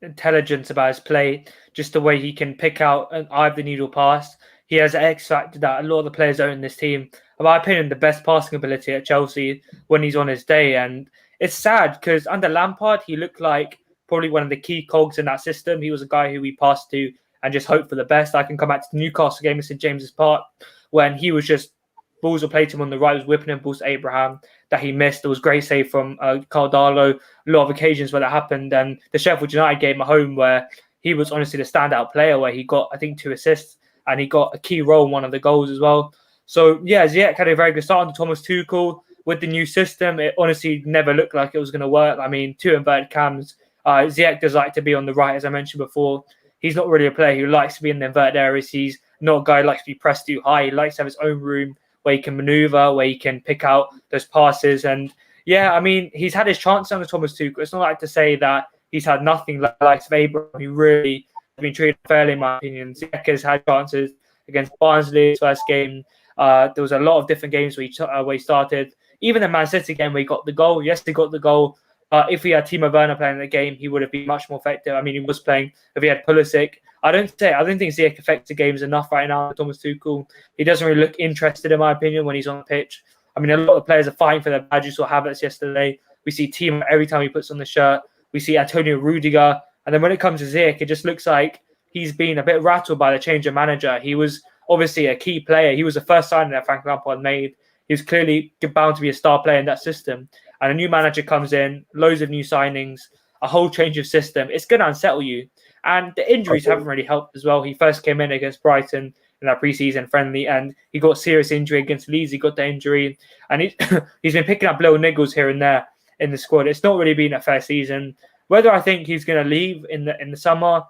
intelligence about his play, just the way he can pick out an eye of the needle pass. He has an X factor that a lot of the players own in this team. In my opinion, the best passing ability at Chelsea when he's on his day. And it's sad because under Lampard, he looked like probably one of the key cogs in that system. He was a guy who we passed to and just hope for the best. I can come back to the Newcastle game in St James's Park when he was just balls were played to him on the right, was whipping him balls to Abraham that he missed. There was great save from Cardalo. A lot of occasions where that happened. And the Sheffield United game at home where he was honestly the standout player, where he got, I think, 2 assists and he got a key role in one of the goals as well. So, yeah, Ziyech had a very good start under Thomas Tuchel. With the new system, it honestly never looked like it was going to work. I mean, 2 inverted cams. Ziyech does like to be on the right, as I mentioned before. He's not really a player who likes to be in the inverted areas. He's not a guy who likes to be pressed too high. He likes to have his own room where he can maneuver, where he can pick out those passes. And, yeah, I mean, he's had his chance under Thomas Tuchel. It's not like to say that he's had nothing like the likes of Abraham, who really has been treated fairly, in my opinion. Ziyech has had chances against Barnsley, his first game. There was a lot of different games where he started. Even the Man City game where he got the goal. Yes, he got the goal. If he had Timo Werner playing the game, he would have been much more effective. I mean, he was playing. If he had Pulisic, I don't think Ziyech affects the games enough right now. Thomas Tuchel, he doesn't really look interested, in my opinion, when he's on the pitch. I mean, a lot of players are fighting for their badge. You saw Havertz yesterday. We see Timo every time he puts on the shirt. We see Antonio Rudiger, and then when it comes to Ziyech, it just looks like he's been a bit rattled by the change of manager. He was obviously a key player. He was the first signing that Frank Lampard made. He was clearly bound to be a star player in that system. And a new manager comes in, loads of new signings, a whole change of system. It's going to unsettle you. And the injuries haven't really helped as well. He first came in against Brighton in that preseason friendly, and he got serious injury against Leeds. He got the injury. And he's been picking up little niggles here and there in the squad. It's not really been a fair season. Whether I think he's going to leave in the summer,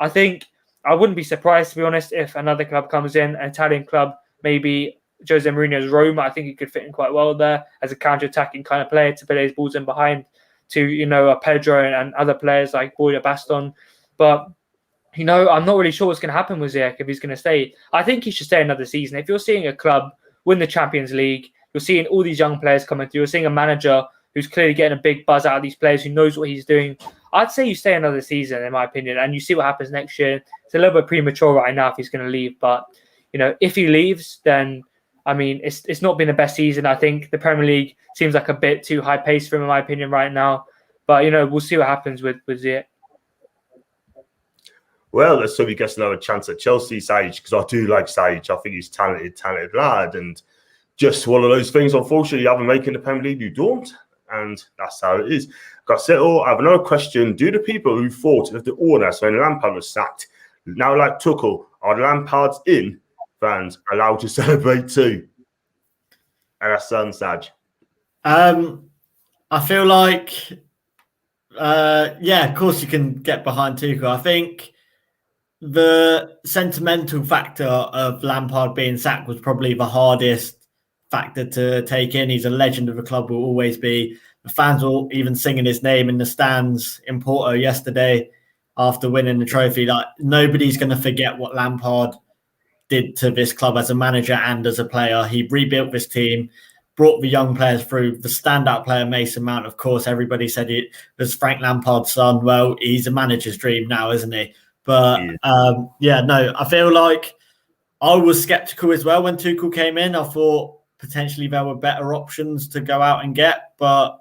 I think I wouldn't be surprised, to be honest, if another club comes in, an Italian club, maybe Jose Mourinho's Roma. I think he could fit in quite well there as a counter-attacking kind of player to play his balls in behind to, Pedro and other players like Boyd or Baston. But, I'm not really sure what's going to happen with Ziyech if he's going to stay. I think he should stay another season. If you're seeing a club win the Champions League, you're seeing all these young players coming through, you're seeing a manager who's clearly getting a big buzz out of these players, who knows what he's doing, I'd say you stay another season, in my opinion, and you see what happens next year. It's a little bit premature right now if he's going to leave. But, if he leaves, then I mean, it's not been the best season. I think the Premier League seems like a bit too high paced for him, in my opinion, right now. But, we'll see what happens with Ziyech. Well, let's hope he gets another chance at Chelsea, Ziyech, because I do like Ziyech. I think he's talented lad. And just one of those things, unfortunately, you have him making the Premier League, you don't. And that's how it is. Gassetto, I have another question. Do the people who thought of the owner, so when Lampard was sacked, now like Tuchel, are the Lampard's in fans allowed to celebrate too? And that's Saj. I feel like, of course you can get behind Tuchel. I think the sentimental factor of Lampard being sacked was probably the hardest factor to take in. He's a legend of the club, will always be. The fans were even singing his name in the stands in Porto yesterday after winning the trophy. Like, nobody's going to forget what Lampard did to this club as a manager and as a player. He rebuilt this team, brought the young players through. The standout player, Mason Mount, of course, everybody said it was Frank Lampard's son. Well, he's a manager's dream now, isn't he? But, I feel like I was sceptical as well when Tuchel came in. I thought potentially there were better options to go out and get. But,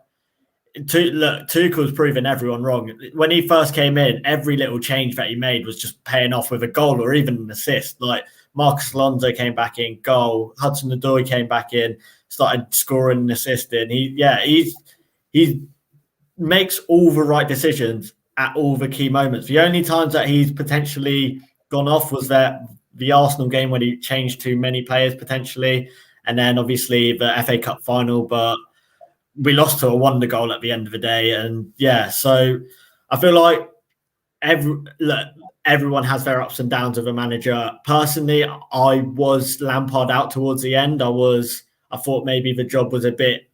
Tuchel's proven everyone wrong. When he first came in, every little change that he made was just paying off with a goal or even an assist. Like, Marcus Alonso came back in, goal. Hudson-Odoi came back in, started scoring and assisting. He makes all the right decisions at all the key moments. The only times that he's potentially gone off was the Arsenal game when he changed too many players potentially, and then obviously the FA Cup final. But we lost to a wonder goal at the end of the day. And yeah, so I feel like everyone has their ups and downs of a manager. Personally, I was Lampard out towards the end. I thought maybe the job was a bit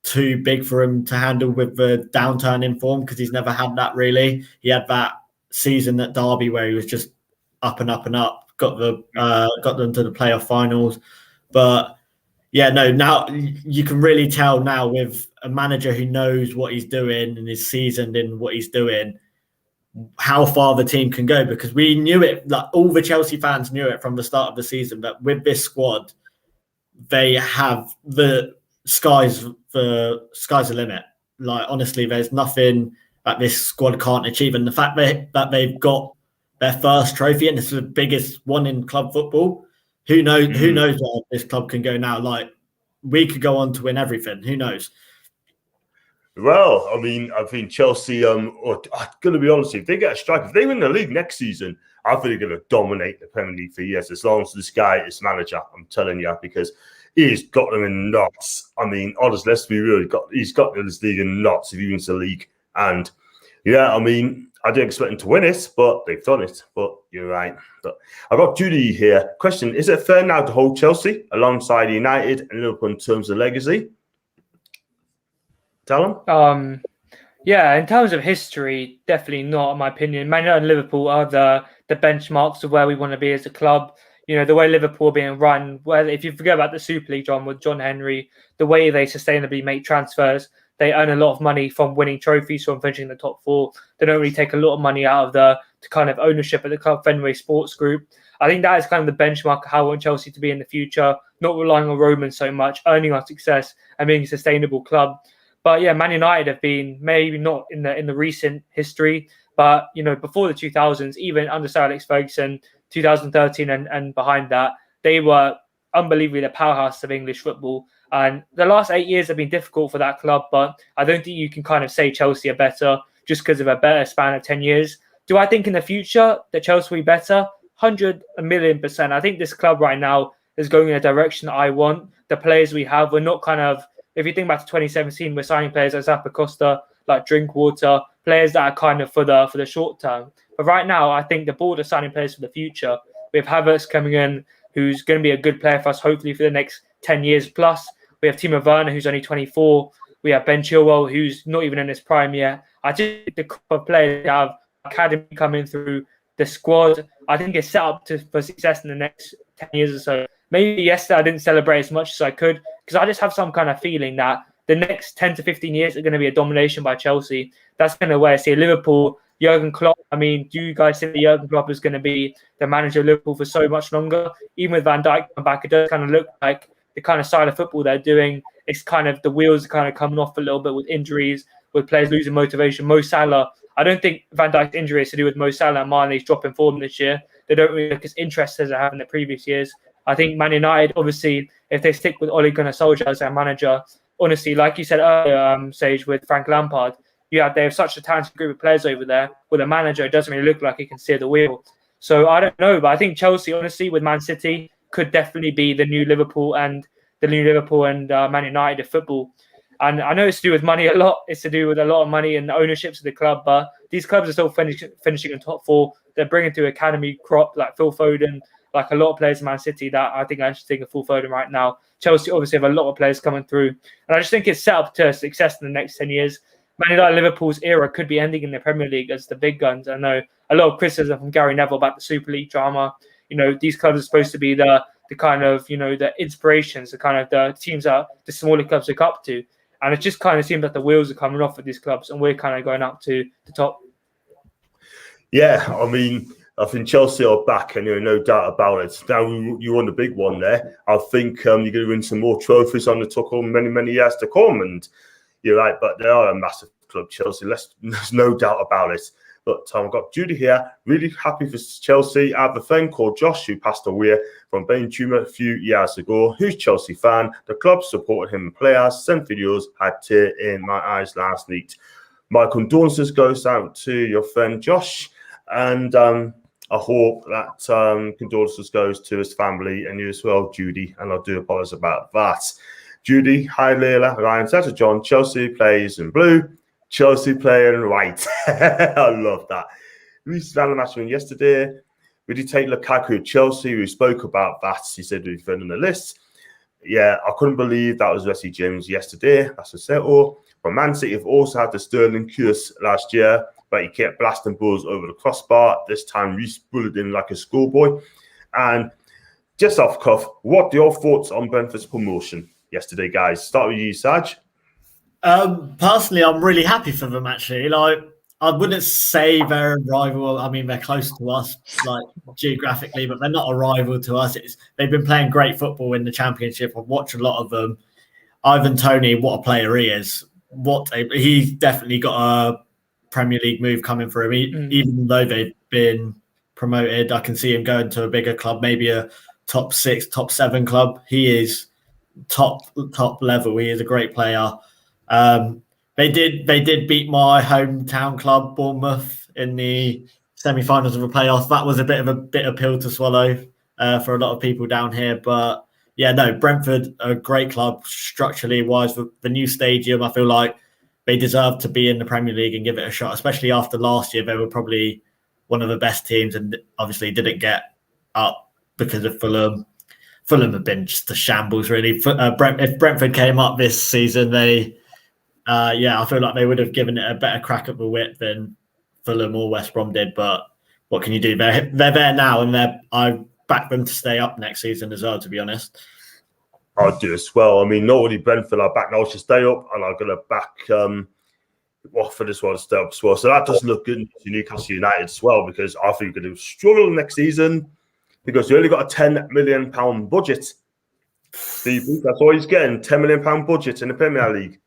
too big for him to handle with the downturn in form, because he's never had that really. He had that season at Derby where he was just up and up and up, got them to the playoff finals. But yeah, no, now you can really tell now with a manager who knows what he's doing and is seasoned in what he's doing, how far the team can go, because we knew it, like all the Chelsea fans knew it from the start of the season, but with this squad, they have the sky's the limit. Like honestly, there's nothing that this squad can't achieve, and the fact that they've got their first trophy, and it's the biggest one in club football. Who knows where this club can go now? Like we could go on to win everything. Who knows? Well, I mean, I think Chelsea, I'm going to be honest, if they get a striker, if they win the league next season, I think they're going to dominate the Premier League for years, as long as this guy is manager, I'm telling you, because he's got them in knots. I mean, honestly, let's be real, he's got this league in knots if he wins the league. And yeah, I mean, I didn't expect him to win it, but they've done it. But you're right. But I've got Judy here. Question, is it fair now to hold Chelsea alongside United and Liverpool in terms of legacy? Tell them. Yeah, in terms of history, definitely not, in my opinion. Man United and Liverpool are the benchmarks of where we want to be as a club. You know, the way Liverpool are being run, where if you forget about the Super League, John, with John Henry, the way they sustainably make transfers, they earn a lot of money from winning trophies, from finishing in the top four. They don't really take a lot of money out of the kind of ownership of the club, Fenway Sports Group. I think that is kind of the benchmark of how I want Chelsea to be in the future, not relying on Roman so much, earning our success and being a sustainable club. But yeah, Man United have been, maybe not in the recent history, but you know, before the 2000s, even under Sir Alex Ferguson, 2013 and behind that, they were unbelievably the powerhouse of English football. And the last 8 years have been difficult for that club, but I don't think you can kind of say Chelsea are better just because of a better span of 10 years. Do I think in the future that Chelsea will be better? 100,000,000%. I think this club right now is going in a direction that I want. The players we have, we're not kind of, if you think back to 2017, we're signing players like Zappa Costa, like Drinkwater, players that are kind of for the short term. But right now, I think the board are signing players for the future. We have Havertz coming in, who's going to be a good player for us, hopefully for the next 10 years plus. We have Timo Werner, who's only 24. We have Ben Chilwell, who's not even in his prime yet. I just think the crop of players have academy coming through the squad. I think it's set up for success in the next 10 years or so. Maybe yesterday I didn't celebrate as much as I could, because I just have some kind of feeling that the next 10 to 15 years are going to be a domination by Chelsea. That's kind of where I see Liverpool, Jurgen Klopp. I mean, do you guys think that Jurgen Klopp is going to be the manager of Liverpool for so much longer? Even with Van Dijk coming back, it does kind of look like the kind of style of football they're doing, it's kind of the wheels are kind of coming off a little bit with injuries, with players losing motivation. Mo Salah, I don't think Van Dijk's injury is to do with Mo Salah and Mane's dropping form this year. They don't really look as interested as they have in the previous years. I think Man United, obviously, if they stick with Ole Gunnar Solskjaer as their manager, honestly, like you said earlier, Sage, with Frank Lampard, they have such a talented group of players over there. With a manager, it doesn't really look like he can steer the wheel. So I don't know, but I think Chelsea, honestly, with Man City, could definitely be the new Liverpool and Man United of football. And I know it's to do with money a lot. It's to do with a lot of money and the ownerships of the club. But these clubs are still finishing in top four. They're bringing through academy crop like Phil Foden, like a lot of players in Man City that I think I should think of Phil Foden right now. Chelsea obviously have a lot of players coming through. And I just think it's set up to success in the next 10 years. Man United Liverpool's era could be ending in the Premier League as the big guns. I know a lot of criticism from Gary Neville about the Super League drama. You know, these clubs are supposed to be the kind of, you know, the inspirations, the kind of the teams that the smaller clubs look up to. And it just kind of seems like the wheels are coming off of these clubs and we're kind of going up to the top. Yeah, I mean, I think Chelsea are back, and no doubt about it. Now you won the big one there. I think you're going to win some more trophies on the Tuchel many, many years to come. And you're right, but they are a massive club, Chelsea. There's no doubt about it. But I've got Judy here, really happy for Chelsea. I have a friend called Josh who passed away from brain tumour a few years ago, who's Chelsea fan. The club supported him and players, sent videos, had tear in my eyes last night. My condolences goes out to your friend Josh, and I hope that condolences goes to his family and you as well, Judy, and I do apologise about that. Judy, hi Leila, Ryan, Santa John, Chelsea plays in blue, Chelsea playing white. I love that. We ran the match from yesterday. We did take Lukaku Chelsea. We spoke about that. He said we've been on the list. Yeah, I couldn't believe that was Reece James yesterday. That's a settle. But Man City have also had the Sterling curse last year, but he kept blasting balls over the crossbar. This time, Reece bullied him like a schoolboy. And just off cuff, what are your thoughts on Brentford's promotion yesterday, guys? Start with you, Saj. Personally, I'm really happy for them, actually. Like, I wouldn't say they're a rival. I mean, they're close to us, like geographically, but they're not a rival to us. They've been playing great football in the Championship. I've watched a lot of them. Ivan Toney, what a player he is! He's definitely got a Premier League move coming for him. Even though they've been promoted, I can see him going to a bigger club, maybe a top 6, top 7 club. He is top level. He is a great player. They did beat my hometown club, Bournemouth, in the semi-finals of the playoffs. That was a bit of a bitter pill to swallow for a lot of people down here. But yeah, no, Brentford are a great club structurally wise. With the new stadium, I feel like they deserve to be in the Premier League and give it a shot, especially after last year. They were probably one of the best teams and obviously didn't get up because of Fulham. Fulham have been just a shambles, really. If Brentford came up this season, I feel like they would have given it a better crack at the whip than Fulham or West Brom did. But what can you do? They're there now, and I back them to stay up next season as well, to be honest. I'll do as well. I mean, not only Brentford are back now to stay up, and I'm going to back Watford as well to stay up as well. So that does look good to Newcastle United as well, because I think they're going to struggle next season because they only got a £10 million budget. That's all he's getting, £10 million budget in the Premier League.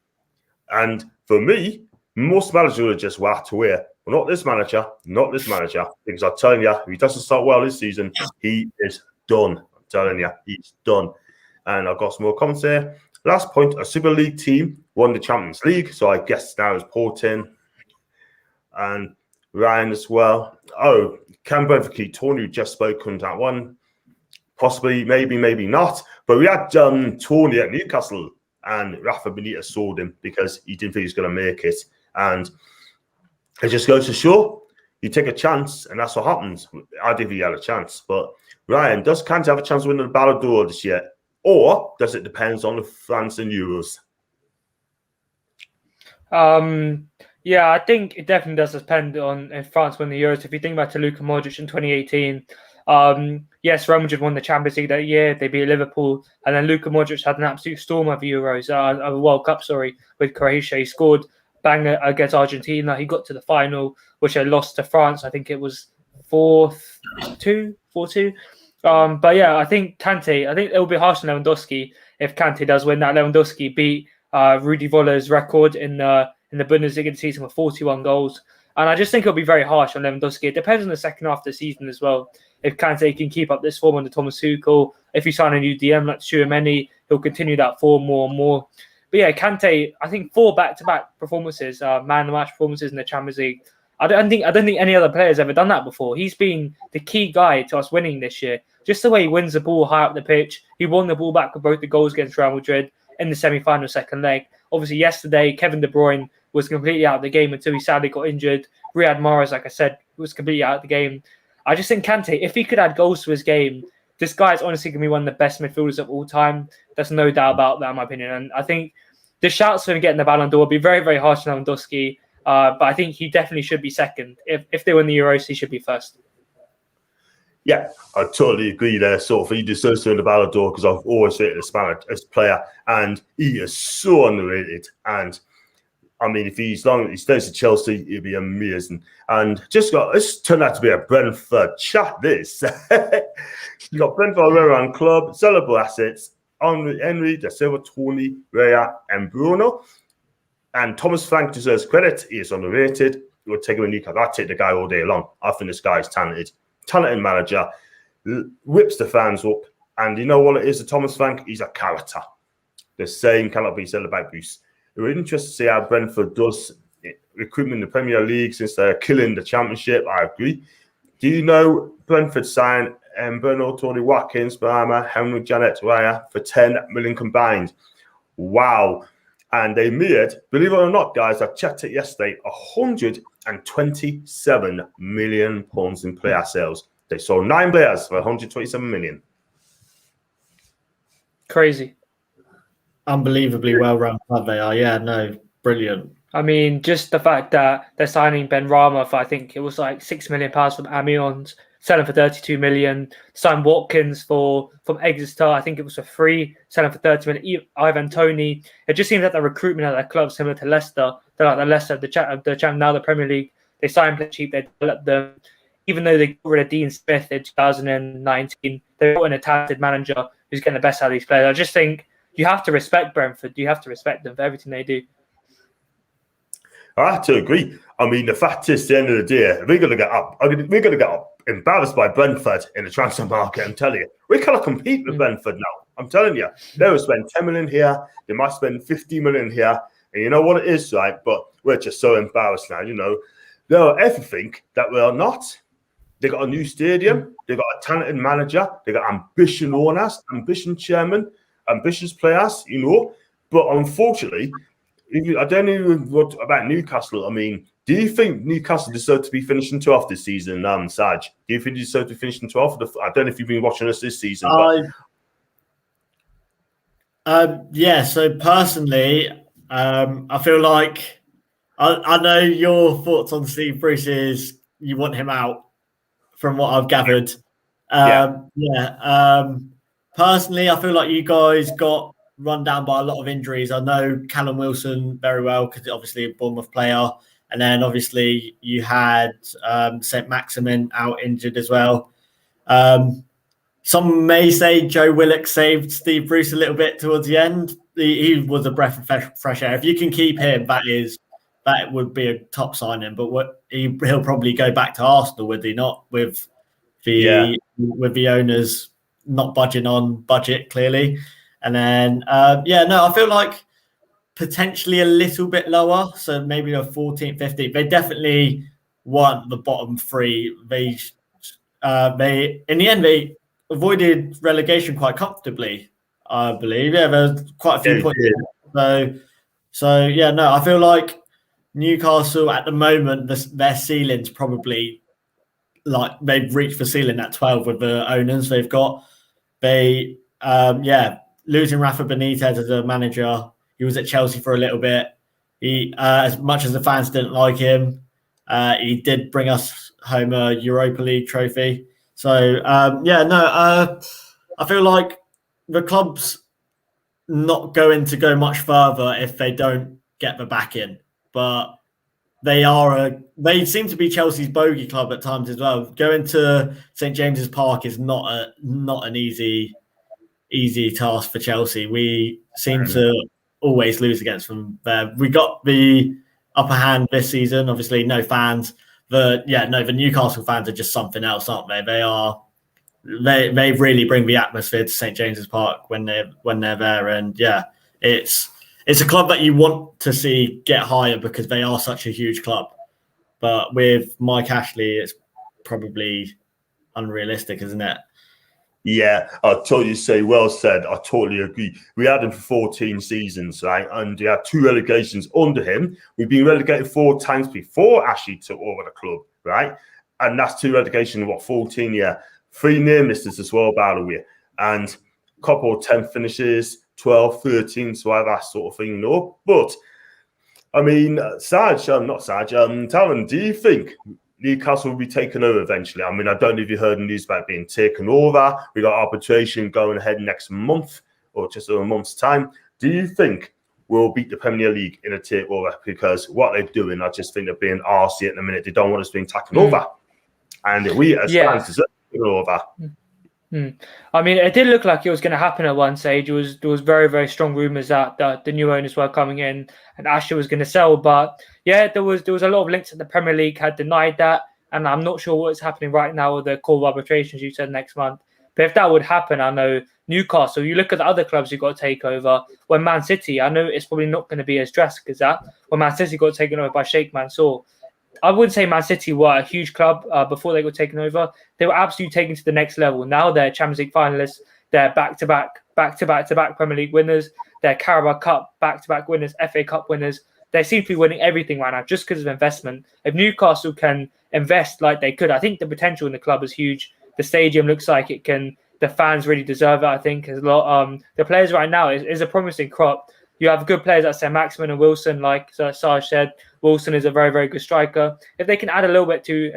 And for me, most managers are just whacked away. But not this manager, because I'm telling you, if he doesn't start well this season, he is done. I'm telling you, he's done. And I've got some more comments here. Last point, a Super League team won the Champions League. So I guess now it's Porting and Ryan as well. Oh, can Brentford keep Tony, who just spoke on that one? Possibly, maybe not. But we had Tony at Newcastle, and Rafa Benitez sold him because he didn't think he was going to make it. And it just goes to show, you take a chance, and that's what happens. I didn't think he had a chance. But Ryan, does Kante have a chance of winning the Ballon d'Or this year? Or does it depend on the France and Euros? Yeah, I think it definitely does depend on if France win the Euros. If you think back to Luka Modric in 2018, yes, Real Madrid won the Champions League that year. They beat Liverpool, and then Luka Modric had an absolute storm of Euros, World Cup, with Croatia. He scored banger against Argentina. He got to the final, which they lost to France. I think it was 4-2. But yeah, I think Kante. I think it will be harsh on Lewandowski if Kante does win that. Lewandowski beat Rudi Voller's record in the Bundesliga this season with 41 goals. And I just think it'll be very harsh on Lewandowski. It depends on the second half of the season as well. If Kante can keep up this form under Thomas Tuchel, if you sign a new DM like Tchouaméni, he'll continue that form more and more. But yeah, Kante, I think 4 back-to-back performances, man-of-the-match performances in the Champions League. I don't think any other player has ever done that before. He's been the key guy to us winning this year. Just the way he wins the ball high up the pitch. He won the ball back with both the goals against Real Madrid in the semi-final second leg. Obviously, yesterday, Kevin De Bruyne was completely out of the game until he sadly got injured. Riyad Mahrez, like I said, was completely out of the game. I just think Kante, if he could add goals to his game, this guy is honestly going to be one of the best midfielders of all time. There's no doubt about that, in my opinion. And I think the shouts for him getting the Ballon d'Or will be very, very harsh on Lewandowski. But I think he definitely should be second. If they win the Euros, he should be first. Yeah, I totally agree there. Sort of, he deserves to win the Ballon d'Or because I've always rated this player, and he is so underrated. And I mean, if he stays at Chelsea, he'll be amazing. And it's turned out to be a Brentford chat. This you got Brentford around club, sellable assets: Henry, Da Silva, Tony, Raya, and Bruno. And Thomas Frank deserves credit. He is underrated. You would take him in Newcastle. I'd take the guy all day long. I think this guy is talented manager, whips the fans up. And you know what it is, Thomas Frank? He's a character. The same cannot be said about Bruce. We're interested to see how Brentford does recruitment in the Premier League since they're killing the Championship. I agree. Do you know Brentford signed Bruno, Tony Watkins, Bahama, Henry, Janet, Raya for 10 million combined? Wow. And they made, believe it or not, guys, I checked it yesterday, 127 million pounds in player sales. They sold 9 players for 127 million. Crazy. Unbelievably well-run club they are. Yeah, no, brilliant. I mean, just the fact that they're signing Ben Rama for, I think it was like £6 million from Amiens, selling for 32 million. Signed Watkins from Exeter, I think it was for free, selling for 30 million. Ivan Toney. It just seems that the recruitment at that club similar to Leicester. They're like the Leicester, the champ now, the Premier League. They signed players cheap, they developed them. Even though they got rid of Dean Smith in 2019, they brought in a talented manager who's getting the best out of these players. I just think you have to respect Brentford. You have to respect them for everything they do. I have to agree. I mean, the fact is, at the end of the day, we're going to get up. We're going to get embarrassed by Brentford in the transfer market. I'm telling you, we cannot compete with Brentford now. I'm telling you, they will spend 10 million here. They might spend 50 million here, and you know what it is, right? But we're just so embarrassed now. You know, they're everything that we're not. They got a new stadium. They got a talented manager. They got ambition owners, ambition chairman, ambitious players. You know, but unfortunately. I don't know what about Newcastle. I mean, do you think Newcastle deserve to be finishing 12th this season, Saj? Do you think they deserve to be finishing 12th? I don't know if you've been watching us this season. Yeah, so personally, I feel like I know your thoughts on Steve Bruce is you want him out from what I've gathered. Personally, I feel like you guys got run down by a lot of injuries. I know Callum Wilson very well because obviously a Bournemouth player, and then obviously you had St. Maximin out injured as well. Some may say Joe Willock saved Steve Bruce a little bit towards the end. He was a breath of fresh air. If you can keep him, that would be a top signing. But he'll probably go back to Arsenal, would he not? With the owners not budging on budget clearly. And then, I feel like potentially a little bit lower. So maybe a 14th, 15th. They definitely want the bottom three. They in the end, they avoided relegation quite comfortably, I believe. Yeah, there's quite a few points. I feel like Newcastle at the moment, their ceiling's probably like they've reached the ceiling at 12 with the owners they've got. Losing Rafa Benitez as a manager, he was at Chelsea for a little bit. He, as much as the fans didn't like him, he did bring us home a Europa League trophy. So, I feel like the club's not going to go much further if they don't get the back in. But they seem to be Chelsea's bogey club at times as well. Going to St. James's Park is not an easy task for Chelsea. We seem to always lose against them there. We got the upper hand this season. Obviously, no fans. The Newcastle fans are just something else, aren't they? They really bring the atmosphere to St. James's Park when they're there. And it's a club that you want to see get higher because they are such a huge club. But with Mike Ashley, it's probably unrealistic, isn't it? Yeah, I totally say well said. I totally agree. We had him for 14 seasons, right? And he had 2 relegations under him. We've been relegated 4 times before Ashley took over the club, right? And that's 2 relegations, 14 year. 3 near misses as well, by the way. And a couple of 10 finishes, 12, 13, so that sort of thing, you know. But, I mean, Talon, do you think Newcastle will be taken over eventually? I mean, I don't know if you heard the news about being taken over. We got arbitration going ahead next month or just over a month's time. Do you think we'll beat the Premier League in a takeover? Because what they're doing, I just think they're being arsey at the minute. They don't want us being taken over. And we as fans deserve to be over. I mean, it did look like it was going to happen at one stage. There was very, very strong rumours that the new owners were coming in and Ashley was going to sell. But there was a lot of links that the Premier League had denied that, and I'm not sure what's happening right now with the call of arbitrations you said next month. But if that would happen, I know Newcastle. You look at the other clubs who got taken over. When Man City, I know it's probably not going to be as drastic as that. When Man City got taken over by Sheikh Mansour. I wouldn't say Man City were a huge club before they got taken over. They were absolutely taken to the next level. Now they're Champions League finalists. They're back-to-back Premier League winners. They're Carabao Cup back-to-back winners, FA Cup winners. They seem to be winning everything right now just because of investment. If Newcastle can invest like they could, I think the potential in the club is huge. The stadium looks like it can. The fans really deserve it. I think there's a lot. The players right now is a promising crop. You have good players like Saint-Maximin and Wilson, like Sarge said. Wilson is a very, very good striker. If you can add a little bit to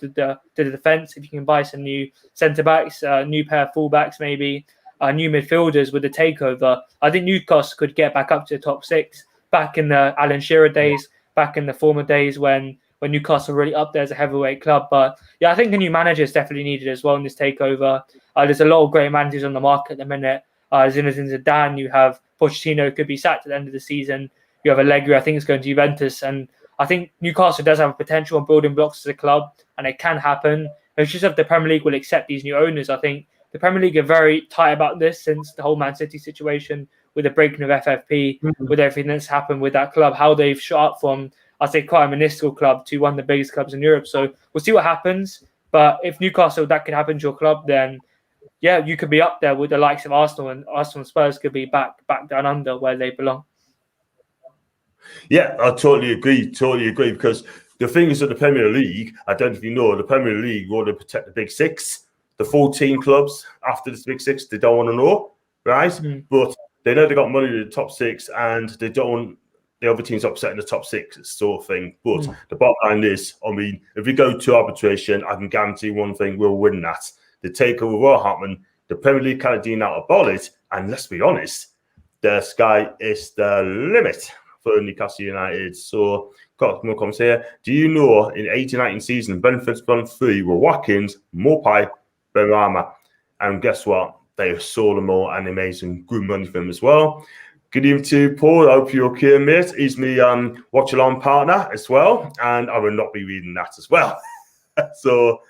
the defense, if you can buy some new centre backs, new pair of fullbacks, maybe new midfielders with the takeover, I think Newcastle could get back up to the top 6. Back in the Alan Shearer days, back in the former days when Newcastle were really up there as a heavyweight club. But yeah, I think the new manager is definitely needed as well in this takeover. There's a lot of great managers on the market at the minute. Zinedine Zidane, you have Pochettino could be sacked at the end of the season. You have Allegri, I think is going to Juventus. And I think Newcastle does have a potential on building blocks as a club, and it can happen. It's just if the Premier League will accept these new owners. I think the Premier League are very tight about this since the whole Man City situation with the breaking of FFP, with everything that's happened with that club, how they've shot up from, I'd say, quite a minuscule club to one of the biggest clubs in Europe. So we'll see what happens. But if Newcastle, that could happen to your club, then yeah, you could be up there with the likes of Arsenal, and Arsenal and Spurs could be back down under where they belong. Yeah, I totally agree. Because the thing is that the Premier League, I don't know if you know, the Premier League want to protect the Big Six. The 14 clubs after this Big Six, they don't want to know, right? But they know they got money in the top 6, and they don't want the other teams upsetting the top 6 sort of thing. But the bottom line is, I mean, if we go to arbitration, I can guarantee one thing: we'll win that. The takeover will happen. The Premier League can't do now about it. And let's be honest, the sky is the limit for Newcastle United. So, got more comments here. Do you know in 18-19 season, Brentford's gone 3 with Watkins, Mopai, Benrahma, and guess what? They sold them all, and they made some good money for them as well. Good evening to Paul. I hope you're okay, mate. He's my watch-along partner as well, and I will not be reading that as well. So,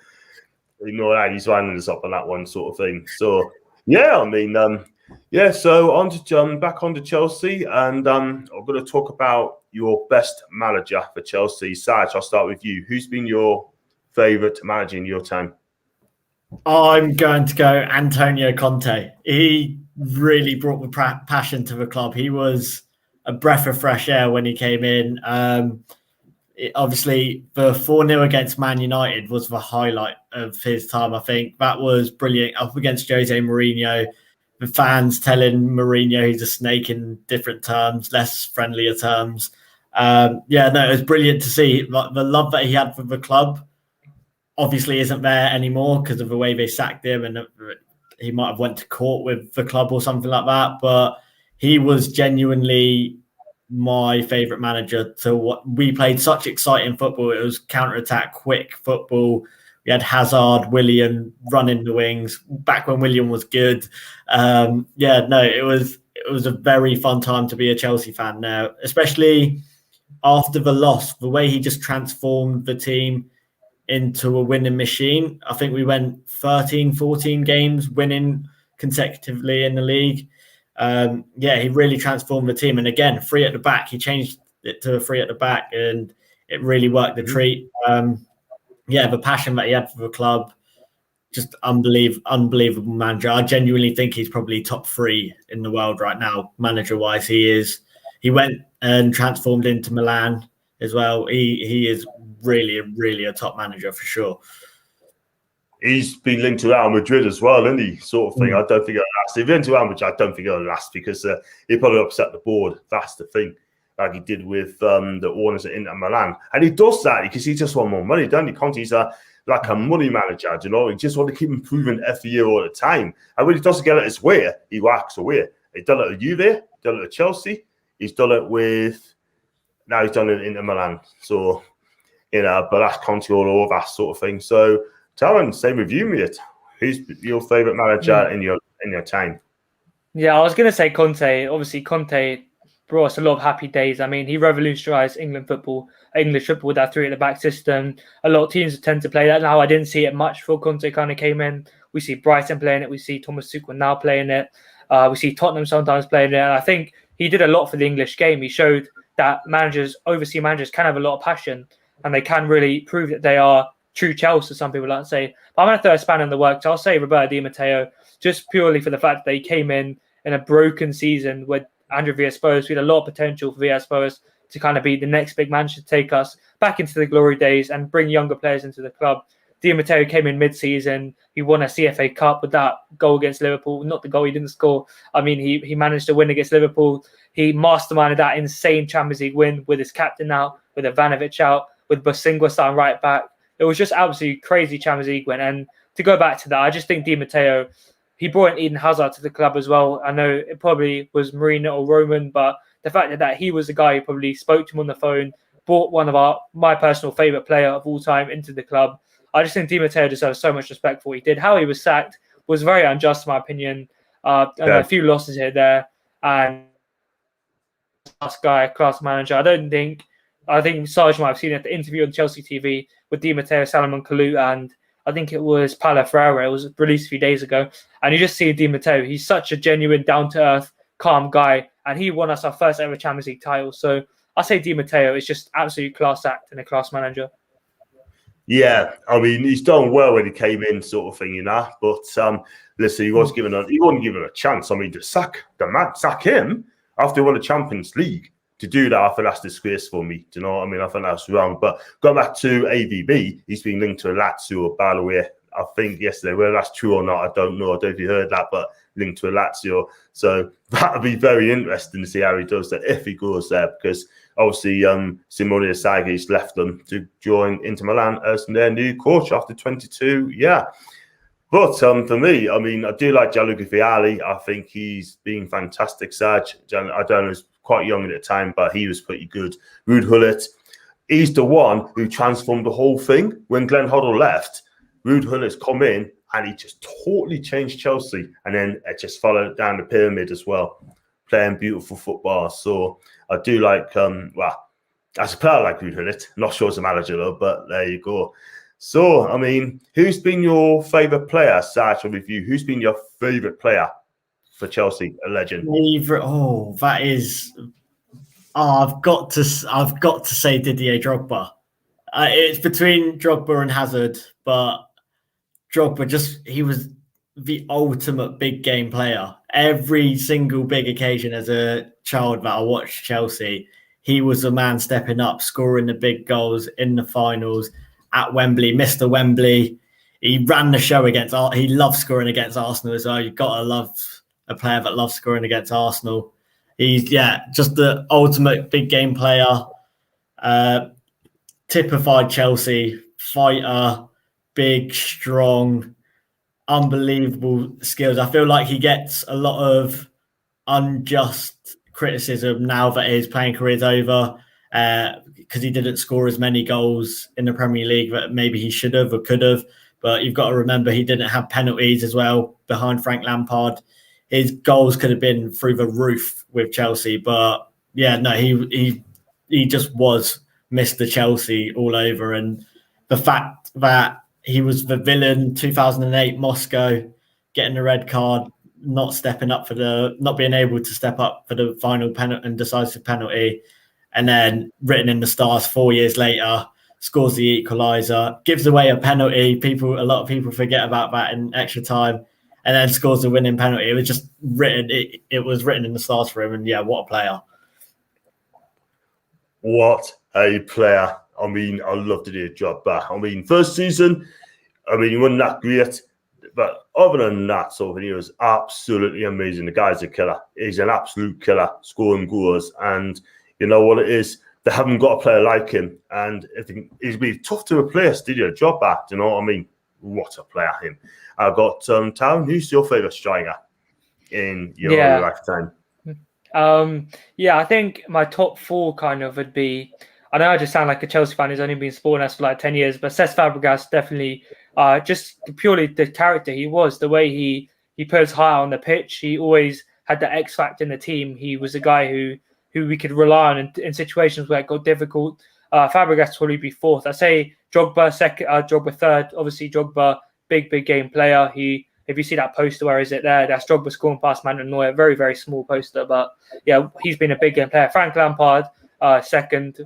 you know that he's winding us up on that one sort of thing. So, yeah, I mean, so back on to Chelsea, and I'm going to talk about your best manager for Chelsea. Saj, I'll start with you. Who's been your favourite manager in your time? I'm going to go Antonio Conte. He really brought the passion to the club. He was a breath of fresh air when he came in. Obviously, the 4-0 against Man United was the highlight of his time, I think. That was brilliant. Up against Jose Mourinho, the fans telling Mourinho he's a snake in different terms, less friendlier terms. It was brilliant to see. Like, the love that he had for the club obviously isn't there anymore because of the way they sacked him, and he might have went to court with the club or something like that. But he was genuinely my favourite manager. So we played such exciting football. It was counter-attack, quick football. We had Hazard, Willian running the wings back when Willian was good. It was a very fun time to be a Chelsea fan now, especially after the loss. The way he just transformed the team into a winning machine. I think we went 13, 14 games winning consecutively in the league. He really transformed the team. And again, 3 at the back, he changed it to a 3 at the back, and it really worked the treat. The passion that he had for the club, just unbelievable manager. I genuinely think he's probably top 3 in the world right now, manager-wise. He went and transformed into Milan as well. He is really a top manager for sure. He's been linked to Real Madrid as well, isn't he? Sort of thing. I don't think it'll last. If he's into Real Madrid, I don't think it'll last because he probably upset the board. That's the thing, like he did with the owners at Inter Milan. And he does that because he just wants more money, doesn't he? Conte's like a money manager, you know. He just wants to keep improving every year all the time. And when he doesn't get it his way, he walks away. He's done it at Juve, he's done it at Chelsea, he's done it now he's done it in Inter Milan. So, but that's Conte all over, that sort of thing. So, Taran, same with you, mate. Who's your favourite manager in your time? Yeah, I was going to say Conte. Obviously, Conte brought us a lot of happy days. I mean, he revolutionised English football with that 3 at the back system. A lot of teams tend to play that now. I didn't see it much before Conte kind of came in. We see Brighton playing it. We see Thomas Tuchel now playing it. We see Tottenham sometimes playing it. And I think he did a lot for the English game. He showed that overseas managers can have a lot of passion, and they can really prove that they are true Chelsea, some people like to say. But I'm going to throw a spanner in the works. I'll say Roberto Di Matteo, just purely for the fact that he came in in a broken season with Andrew Villas-Boas. We had a lot of potential for Villas-Boas to kind of be the next big man, to take us back into the glory days and bring younger players into the club. Di Matteo came in mid-season. He won a CFA Cup with that goal against Liverpool. Not the goal he didn't score. I mean, he managed to win against Liverpool. He masterminded that insane Champions League win with his captain out, with Ivanovic out, with Bosingwa starting right back. It was just absolutely crazy Champions League win. And to go back to that, I just think Di Matteo, he brought in Eden Hazard to the club as well. I know it probably was Marina or Roman, but the fact that he was the guy who probably spoke to him on the phone, brought one of my personal favourite player of all time into the club. I just think Di Matteo deserves so much respect for what he did. How he was sacked was very unjust, in my opinion. A few losses here, there, and class manager. I think Sarge might have seen it at the interview on Chelsea TV with Di Matteo, Salomon Kalou, and I think it was Paulo Ferreira. It was released a few days ago. And you just see Di Matteo. He's such a genuine, down-to-earth, calm guy. And he won us our first ever Champions League title. So I say Di Matteo is just absolute class act and a class manager. Yeah, I mean, he's done well when he came in, sort of thing, But listen, he wasn't given a chance. I mean, to sack him after he won the Champions League, to do that, I think that's disgraceful for me. Do you know what I mean? I think that's wrong. But going back to AVB, he's been linked to Lazio, by the way. I think yesterday, whether that's true or not, I don't know. I don't know if you heard that, but linked to Lazio. So that'll be very interesting to see how he does that if he goes there, because obviously Simone Inzaghi's left them to join Inter Milan as their new coach after 22. Yeah. But for me, I mean, I do like Gianluca Vialli. I think he's been fantastic. Sarge, I don't know, was quite young at the time, but he was pretty good. Ruud Gullit, he's the one who transformed the whole thing. When Glenn Hoddle left, Ruud Gullit's come in and he just totally changed Chelsea, and then it just followed down the pyramid as well, playing beautiful football. So I do like, as a player, I like Ruud Gullit. Not sure as a manager though, but there you go. So, I mean, who's been your favourite player, Sarge, with you? Who's been your favourite player for Chelsea, a legend? That is. I've got to say Didier Drogba. It's between Drogba and Hazard, but Drogba he was the ultimate big game player. Every single big occasion as a child that I watched Chelsea, he was the man stepping up, scoring the big goals in the finals at Wembley, Mr. Wembley. He ran the show he loved scoring against Arsenal as well. You've got to love a player that loves scoring against Arsenal. He's, just the ultimate big game player. Typified Chelsea, fighter, big, strong, unbelievable skills. I feel like he gets a lot of unjust criticism now that his playing career is over, because he didn't score as many goals in the Premier League that maybe he should have or could have. But you've got to remember he didn't have penalties as well behind Frank Lampard. His goals could have been through the roof with Chelsea. But he just was Mr. Chelsea all over. And the fact that he was the villain 2008 Moscow, getting the red card, not being able to step up for the final penalty and decisive penalty, and then written in the stars 4 years later, scores the equaliser, gives away a penalty. A lot of people forget about that in extra time, and then scores the winning penalty. It was just written. It was written in the stars for him, and what a player! What a player! I mean, I love to do a job back. I mean, first season, he wasn't that great, but other than that, he was absolutely amazing. The guy's a killer. He's an absolute killer, scoring goals, and you know what it is? They haven't got a player like him, and it'd be tough to replace Didier Drogba. Do you know what I mean? What a player, him. I've got Town. Who's your favourite striker in your lifetime? I think my top four kind of would be. I know I just sound like a Chelsea fan who's only been supporting us for like 10 years, but Cesc Fabregas definitely, just purely the character he was, the way he plays high on the pitch. He always had the X factor in the team. He was a guy who we could rely on in situations where it got difficult. Fabregas would probably be fourth. I say Drogba second, Drogba third. Obviously, Drogba, big game player. If you see that poster, where is it there? That's Drogba scoring past Manuel Neuer. Very, very small poster, but he's been a big game player. Frank Lampard, second.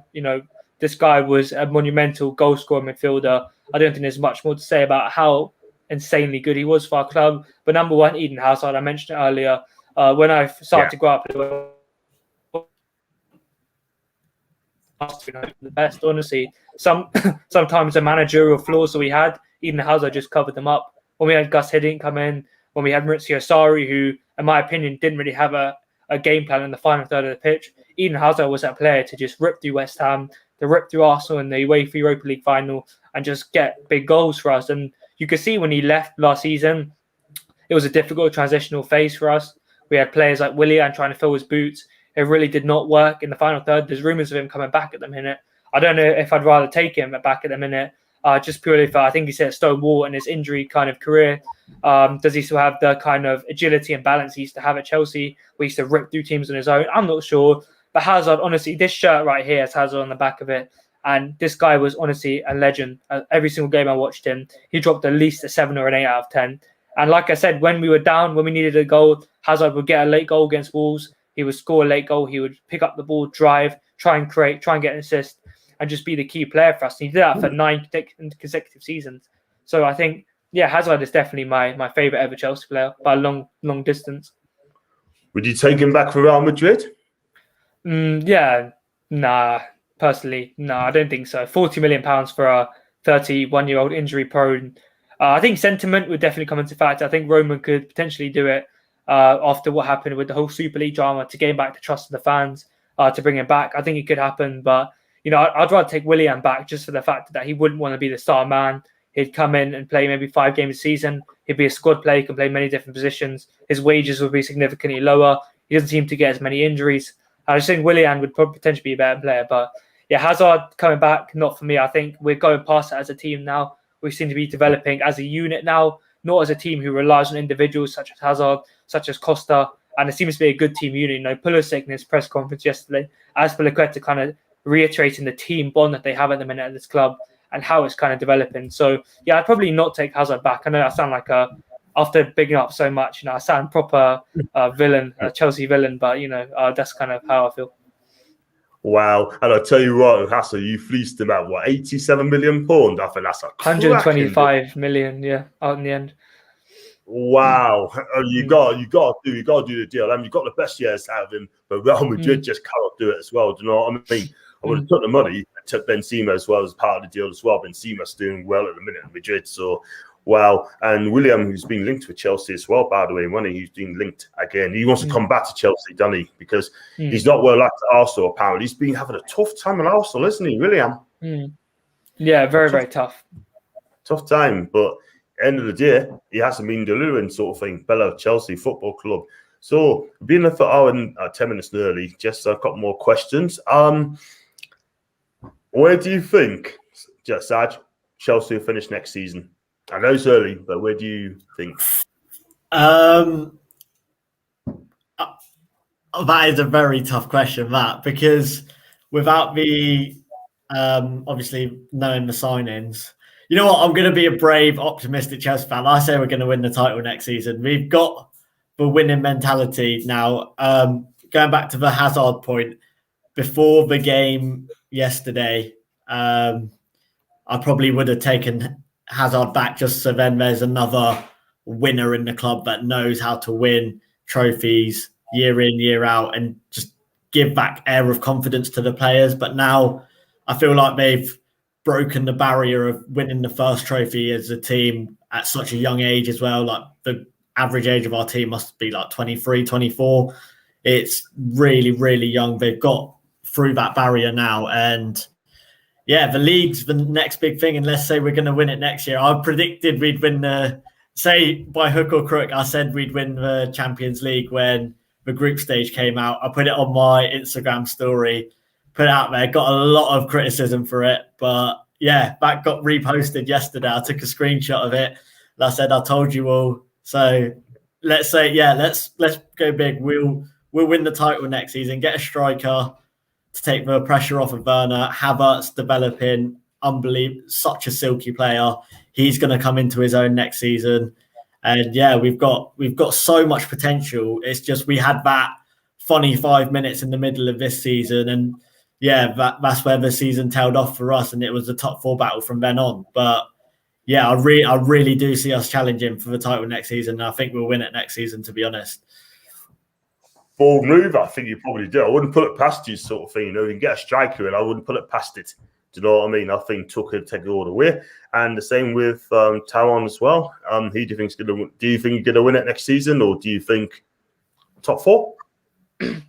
This guy was a monumental goal scoring midfielder. I don't think there's much more to say about how insanely good he was for our club. But number one, Eden Hazard. I mentioned it earlier. When I started to grow up, the best, honestly. Sometimes the managerial flaws that we had, Eden Hazard just covered them up. When we had Gus Hiddink come in, when we had Maurizio Sarri, who, in my opinion, didn't really have a game plan in the final third of the pitch, Eden Hazard was that player to just rip through West Ham, to rip through Arsenal in the UEFA Europa League final, and just get big goals for us. And you could see when he left last season, it was a difficult transitional phase for us. We had players like Willian trying to fill his boots. It really did not work in the final third. There's rumours of him coming back at the minute. I don't know if I'd rather take him back at the minute, just purely for, I think he's hit a stone wall in his injury kind of career. Does he still have the kind of agility and balance he used to have at Chelsea? We used to rip through teams on his own. I'm not sure. But Hazard, honestly, this shirt right here has Hazard on the back of it. And this guy was honestly a legend. Every single game I watched him, he dropped at least a 7 or an 8 out of 10. And like I said, when we were down, when we needed a goal, Hazard would get a late goal against Wolves. He would score a late goal. He would pick up the ball, drive, try and create, try and get an assist, and just be the key player for us. And he did that for 9 consecutive seasons. So I think, yeah, Hazard is definitely my favourite ever Chelsea player by a long distance. Would you take him back for Real Madrid? Yeah, nah. Personally, no, I don't think so. £40 million for a 31-year-old injury prone. I think sentiment would definitely come into fact. I think Roman could potentially do it after what happened with the whole Super League drama to gain back the trust of the fans, to bring him back. I think it could happen, but I'd rather take Willian back just for the fact that he wouldn't want to be the star man. He'd come in and play maybe 5 games a season. He'd be a squad player, he can play many different positions. His wages would be significantly lower. He doesn't seem to get as many injuries. I just think Willian would potentially be a better player, but yeah, Hazard coming back, not for me. I think we're going past that as a team now. We seem to be developing as a unit now, not as a team who relies on individuals such as Hazard, such as Costa, and it seems to be a good team unit. Pulisic in his press conference yesterday, Azpilicueta kind of reiterating the team bond that they have at the minute at this club and how it's kind of developing. So yeah, I'd probably not take Hazard back. I know I sound like after bigging up so much, I sound proper villain, Chelsea villain, but that's kind of how I feel. Wow. And I'll tell you what, Hassel, you fleeced him at what, £87 million? I think that's a 125 million, yeah, out in the end. Wow. You got to do the deal. I mean, you got the best years out of him, but Real Madrid just cannot do it as well. Do you know what I mean? I would have took the money and took Benzema as well as part of the deal as well. Benzema's doing well at the minute in Madrid, so wow. And Willian, who's been linked with Chelsea as well, by the way, he's been linked again. He wants to come back to Chelsea, doesn't he? Because he's not well liked at Arsenal, apparently. He's been having a tough time at Arsenal, isn't he, Willian? Yeah, very tough. Tough time, but end of the day, he hasn't been delivering sort of thing. Bella Chelsea Football Club. So, being there for an hour and 10 minutes early, just a couple more questions. Where do you think, Saj, Chelsea will finish next season? I know it's early, but where do you think? That is a very tough question, Matt, because without me obviously knowing the signings, you know what? I'm going to be a brave, optimistic Chelsea fan. I say we're going to win the title next season. We've got the winning mentality now. Going back to the Hazard point, before the game yesterday, I probably would have taken Hazard back just so then there's another winner in the club that knows how to win trophies year in, year out, and just give back air of confidence to the players. But now I feel like they've broken the barrier of winning the first trophy as a team at such a young age as well. Like the average age of our team must be like 23, 24. It's really, really young. They've got through that barrier now. And yeah, the league's the next big thing. And let's say we're going to win it next year. I predicted we'd win say by hook or crook, I said we'd win the Champions League when the group stage came out. I put it on my Instagram story, put it out there, got a lot of criticism for it. But yeah, that got reposted yesterday. I took a screenshot of it. And I said, I told you all. So let's say, yeah, let's go big. We'll win the title next season, get a striker to take the pressure off of Werner. Havertz developing, unbelievable, such a silky player. He's going to come into his own next season. And yeah, we've got so much potential. It's just we had that funny 5 minutes in the middle of this season, and yeah, that's where the season tailed off for us, and it was the top 4 battle from then on. But yeah, I really do see us challenging for the title next season, and I think we'll win it next season, to be honest. bold move. I think you probably do. I wouldn't put it past you, sort of thing. You can get a striker in. I wouldn't put it past it. Do you know what I mean? I think Tuchel take it all the way, and the same with Tauan as well. Who do you think's going to? Do you think you're going to win it next season, or do you think top 4?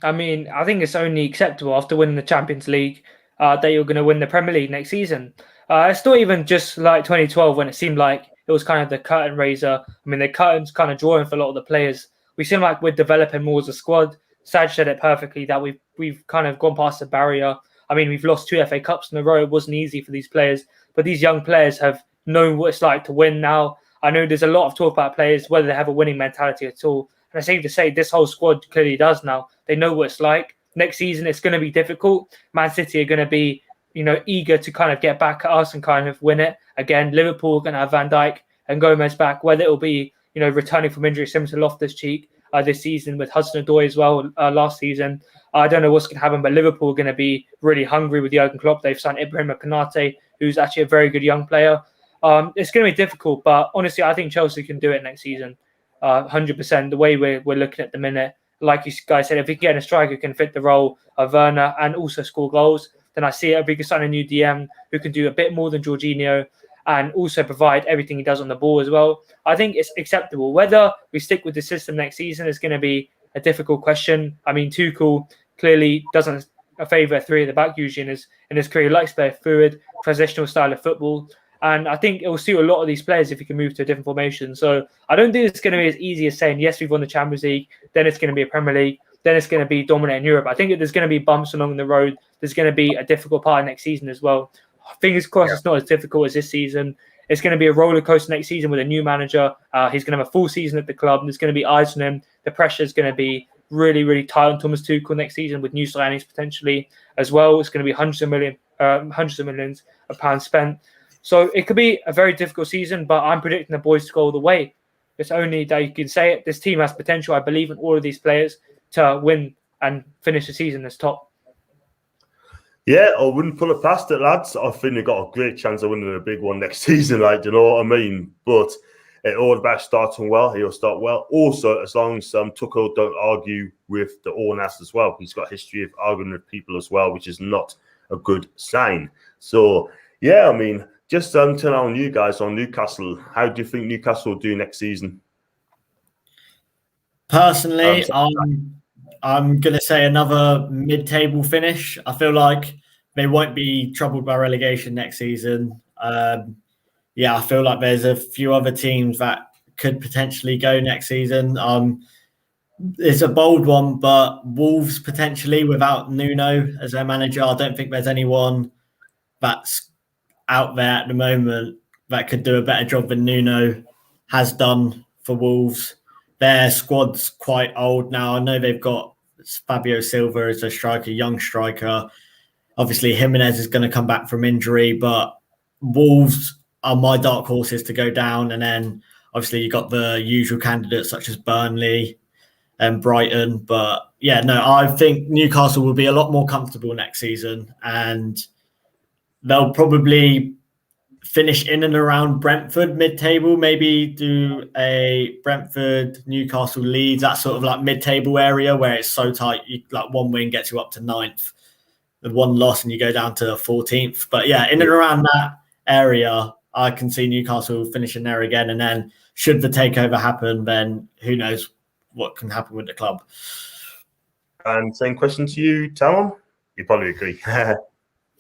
I mean, I think it's only acceptable after winning the Champions League that you're going to win the Premier League next season. It's not even just like 2012 when it seemed like it was kind of the curtain raiser. I mean, the curtain's kind of drawing for a lot of the players. We seem like we're developing more as a squad. Saj said it perfectly that we've kind of gone past the barrier. I mean, we've lost 2 FA Cups in a row. It wasn't easy for these players, but these young players have known what it's like to win now. I know there's a lot of talk about players, whether they have a winning mentality at all. And I seem to say this whole squad clearly does now. They know what it's like. Next season, it's going to be difficult. Man City are going to be, eager to kind of get back at us and kind of win it. Again, Liverpool are going to have Van Dijk and Gomez back, whether it'll be, returning from injury similar to Loftus-Cheek this season with Hudson-Odoi as well last season. I don't know what's going to happen, but Liverpool are going to be really hungry with Jurgen Klopp. They've signed Ibrahim Konate, who's actually a very good young player. It's going to be difficult, but honestly, I think Chelsea can do it next season. 100%. The way we're looking at the minute, like you guys said, if we can get a striker who can fit the role of Werner and also score goals, then I see it. If we can sign a new DM who can do a bit more than Jorginho and also provide everything he does on the ball as well, I think it's acceptable. Whether we stick with the system next season is going to be a difficult question. I mean, Tuchel clearly doesn't favour a 3 at the back usually in his career. He likes to play a fluid, transitional style of football. And I think it will suit a lot of these players if he can move to a different formation. So I don't think it's going to be as easy as saying, yes, we've won the Champions League, then it's going to be a Premier League, then it's going to be dominating Europe. I think there's going to be bumps along the road. There's going to be a difficult part next season as well. Fingers crossed It's not as difficult as this season. It's going to be a roller coaster next season with a new manager. He's going to have a full season at the club. There's going to be eyes on him. The pressure is going to be really, really tight on Thomas Tuchel next season with new signings potentially as well. It's going to be hundreds of millions of pounds spent. So it could be a very difficult season, but I'm predicting the boys to go all the way. It's only that you can say it. This team has potential. I believe in all of these players to win and finish the season as top. Yeah, I wouldn't put it past it, lads. I think they've got a great chance of winning a big one next season, you know what I mean? But it all about starting well. He'll start well. Also, as long as Tuchel don't argue with the owners as well. He's got a history of arguing with people as well, which is not a good sign. So, yeah, I mean, just turn on you guys on Newcastle. How do you think Newcastle will do next season? Personally, I'm going to say another mid-table finish. I feel like they won't be troubled by relegation next season. I feel like there's a few other teams that could potentially go next season. It's a bold one, but Wolves potentially without Nuno as their manager. I don't think there's anyone that's out there at the moment that could do a better job than Nuno has done for Wolves. Their squad's quite old now. I know they've got Fabio Silva as a striker, young striker. Obviously, Jimenez is going to come back from injury, but Wolves are my dark horses to go down. And then obviously you got the usual candidates such as Burnley and Brighton. But I think Newcastle will be a lot more comfortable next season, and they'll probably finish in and around Brentford mid-table, maybe do a Brentford, Newcastle, Leeds, that sort of like mid-table area where it's so tight, like one win gets you up to 9th, the one loss and you go down to 14th. But in and around that area, I can see Newcastle finishing there again. And then should the takeover happen, then who knows what can happen with the club. And same question to you, Talon? You probably agree.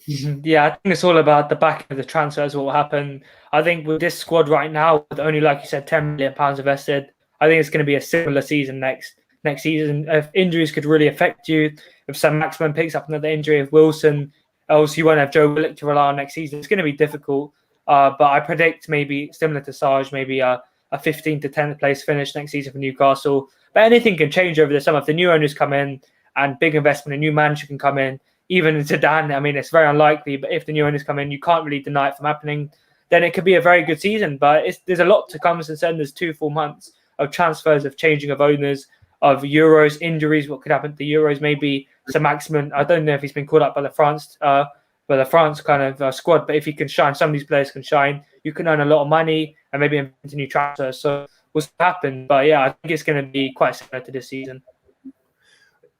Yeah, I think it's all about the back of the transfers, what will happen. I think with this squad right now, with only, like you said, £10 million invested, I think it's going to be a similar season next season. If injuries could really affect you, if Sam Maximin picks up another injury, if Wilson, else you won't have Joe Willock to rely on next season. It's going to be difficult, but I predict maybe similar to Sarge, maybe a 15th to 10th place finish next season for Newcastle. But anything can change over the summer. If the new owners come in and big investment, a new manager can come in, even Zidane, I mean, it's very unlikely, but if the new owners come in, you can't really deny it from happening, then it could be a very good season. But there's a lot to come since then. There's 2 full months of transfers, of changing of owners, of Euros, injuries, what could happen to the Euros. Maybe Sir Maximin, I don't know if he's been called up by the France kind of squad, but if he can shine, some of these players can shine, you can earn a lot of money and maybe invent a new transfer. So what's happen? But I think it's going to be quite similar to this season.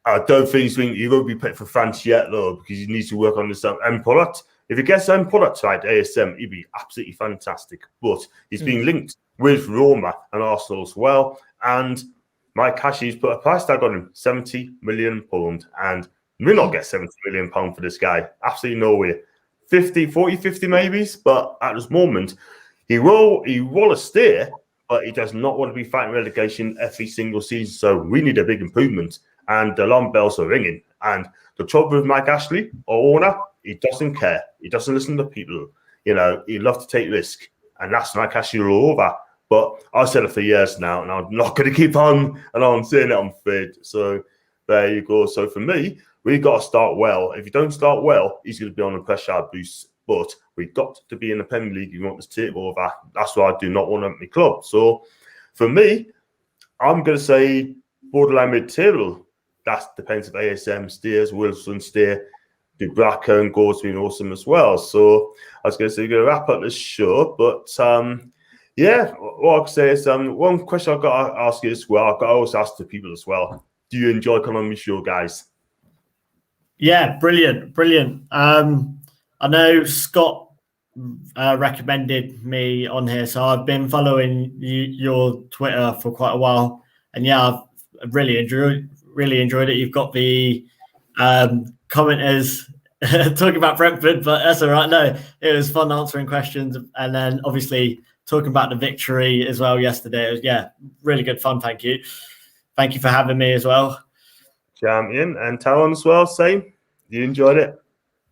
I don't think he won't be picked for France yet, though, because he needs to work on this end product. If he gets end product right, ASM, he'd be absolutely fantastic. But he's being linked with Roma and Arsenal as well. And Mike Ashley's put a price tag on him, £70 million. And we'll not get £70 million for this guy. Absolutely no way. 50 maybe. But at this moment, he will stay, but he does not want to be fighting relegation every single season. So we need a big improvement. And the alarm bells are ringing. And the trouble with Mike Ashley, our owner, he doesn't care. He doesn't listen to people. You know, he loves to take risk. And that's Mike Ashley all over. But I've said it for years now, and I'm not going to keep on saying it, I'm afraid. So there you go. So for me, we've got to start well. If you don't start well, he's going to be on a pressure boost. But we've got to be in the Premier League. You want to take over. That's why I do not want to make my club. So for me, I'm going to say borderline mid-table. That depends if ASM stays, Wilson stay, Dubravka and Gord's been awesome as well. So I was going to say we're going to wrap up this show, but yeah, what I can say is one question I've got to ask you as well. I've got to always ask the people as well. Do you enjoy coming on my show, guys? Yeah, brilliant. I know Scott recommended me on here, so I've been following your Twitter for quite a while, and yeah, I've really enjoyed it. You've got the commenters talking about Brentford, but that's all right. No, it was fun answering questions, and then obviously talking about the victory as well yesterday. It was, really good fun. Thank you for having me as well. Champion. And Talon as well, same. You enjoyed it?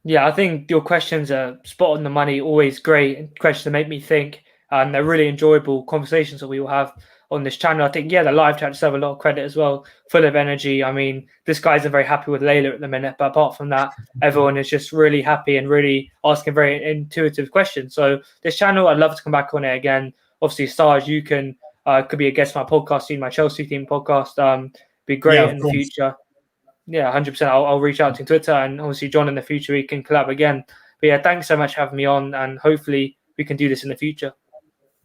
Yeah, I think your questions are spot on the money, always great questions that make me think, and they're really enjoyable conversations that we will have on this channel. I think, the live chat deserve a lot of credit as well, full of energy. I mean, this guy isn't very happy with Layla at the minute, but apart from that, everyone is just really happy and really asking very intuitive questions. So this channel, I'd love to come back on it again. Obviously, Sarge, you can could be a guest on my podcast, my Chelsea team podcast. Be great in the future. Yeah, 100%. I'll reach out to Twitter, and obviously John in the future, we can collab again. But yeah, thanks so much for having me on, and hopefully we can do this in the future.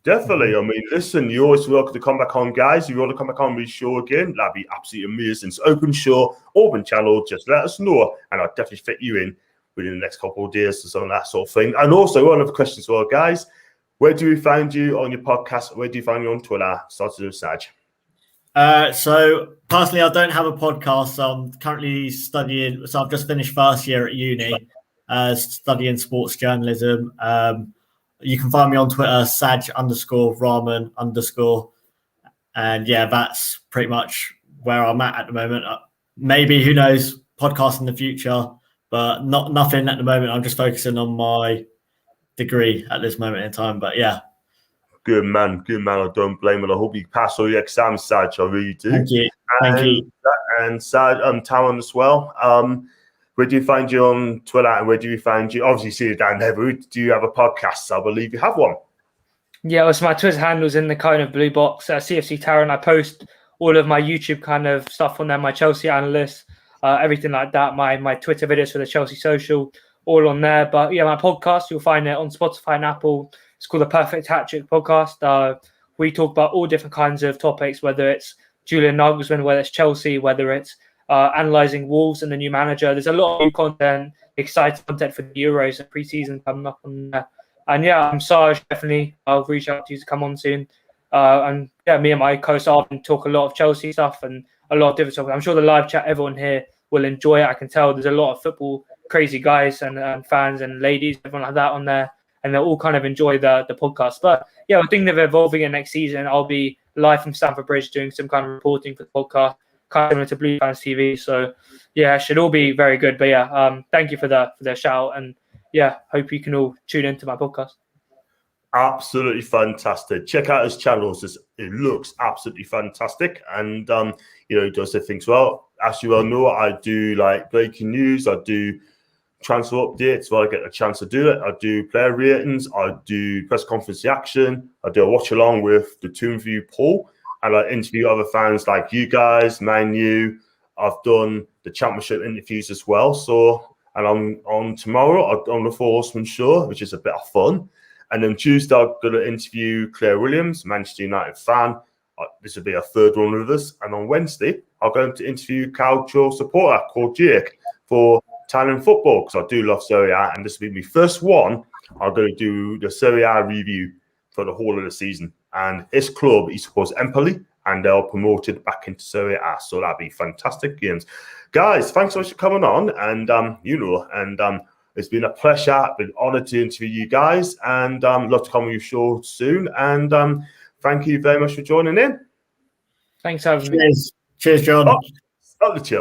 Definitely. I mean, listen, you're always welcome to come back on, guys. If you want to come back on with the show again, that'd be absolutely amazing. It's open show, open channel. Just let us know, and I'll definitely fit you in within the next couple of days or something, that sort of thing. And also, one other question as well, guys. Where do we find you on your podcast? Where do you find you on Twitter? Start to do Saj. So personally, I don't have a podcast. So I'm currently studying. So I've just finished first year at uni, studying sports journalism. You can find me on Twitter, Saj_Rahman_. And yeah, that's pretty much where I'm at the moment. Maybe, who knows, podcast in the future, but nothing at the moment. I'm just focusing on my degree at this moment in time. But yeah. Good man. I don't blame it. I hope you pass all your exams, Saj. I really do. Thank you. And Saj, Talon as well. Where do you find you on Twitter, and where do you find you? Obviously, see you down there. But do you have a podcast? I believe you have one. Yeah, so my Twitter handle's in the kind of blue box, CFC Taron. I post all of my YouTube kind of stuff on there, my Chelsea analysts, everything like that. My Twitter videos for the Chelsea Social, all on there. But yeah, my podcast, you'll find it on Spotify and Apple. It's called the Perfect Hat-Trick Podcast. We talk about all different kinds of topics, whether it's Julian Nagelsmann, whether it's Chelsea, whether it's analysing Wolves and the new manager. There's a lot of new content, exciting content for the Euros and pre-season coming up on there. And yeah, I'm Sarge, definitely. I'll reach out to you to come on soon. And yeah, me and my co-star talk a lot of Chelsea stuff and a lot of different stuff. I'm sure the live chat, everyone here will enjoy it. I can tell there's a lot of football crazy guys and fans and ladies, everyone like that on there. And they'll all kind of enjoy the podcast. But yeah, I think they're evolving in next season. I'll be live from Stamford Bridge doing some kind of reporting for the podcast, kind of similar to Blue Fans TV. So yeah, it should all be very good. But yeah, thank you for the shout, and yeah, hope you can all tune into my podcast. Absolutely fantastic. Check out his channels. It looks absolutely fantastic, and he does the things well. As you well know, I do like breaking news. I do transfer updates while I get a chance to do it. I do player ratings. I do press conference reaction. I do a watch along with the Toon View poll, and I interview other fans like you guys, Man U. I've done the championship interviews as well. So, and I'm on tomorrow on the Four Horsemen show, which is a bit of fun. And then Tuesday, I'm going to interview Claire Williams, Manchester United fan. This will be our third one with us. And on Wednesday, I'm going to interview Calcio supporter called Jake for Italian football, because I do love Serie A, and this will be my first one. I'm going to do the Serie A review for the whole of the season. And his club, he supports Empoli, and they're promoted back into Serie A. So that'll be fantastic games. Guys, thanks so much for coming on. And, it's been a pleasure. I've been honored to interview you guys, and love to come on your show soon. And thank you very much for joining in. Thanks for having me. Cheers, John. Up the chill.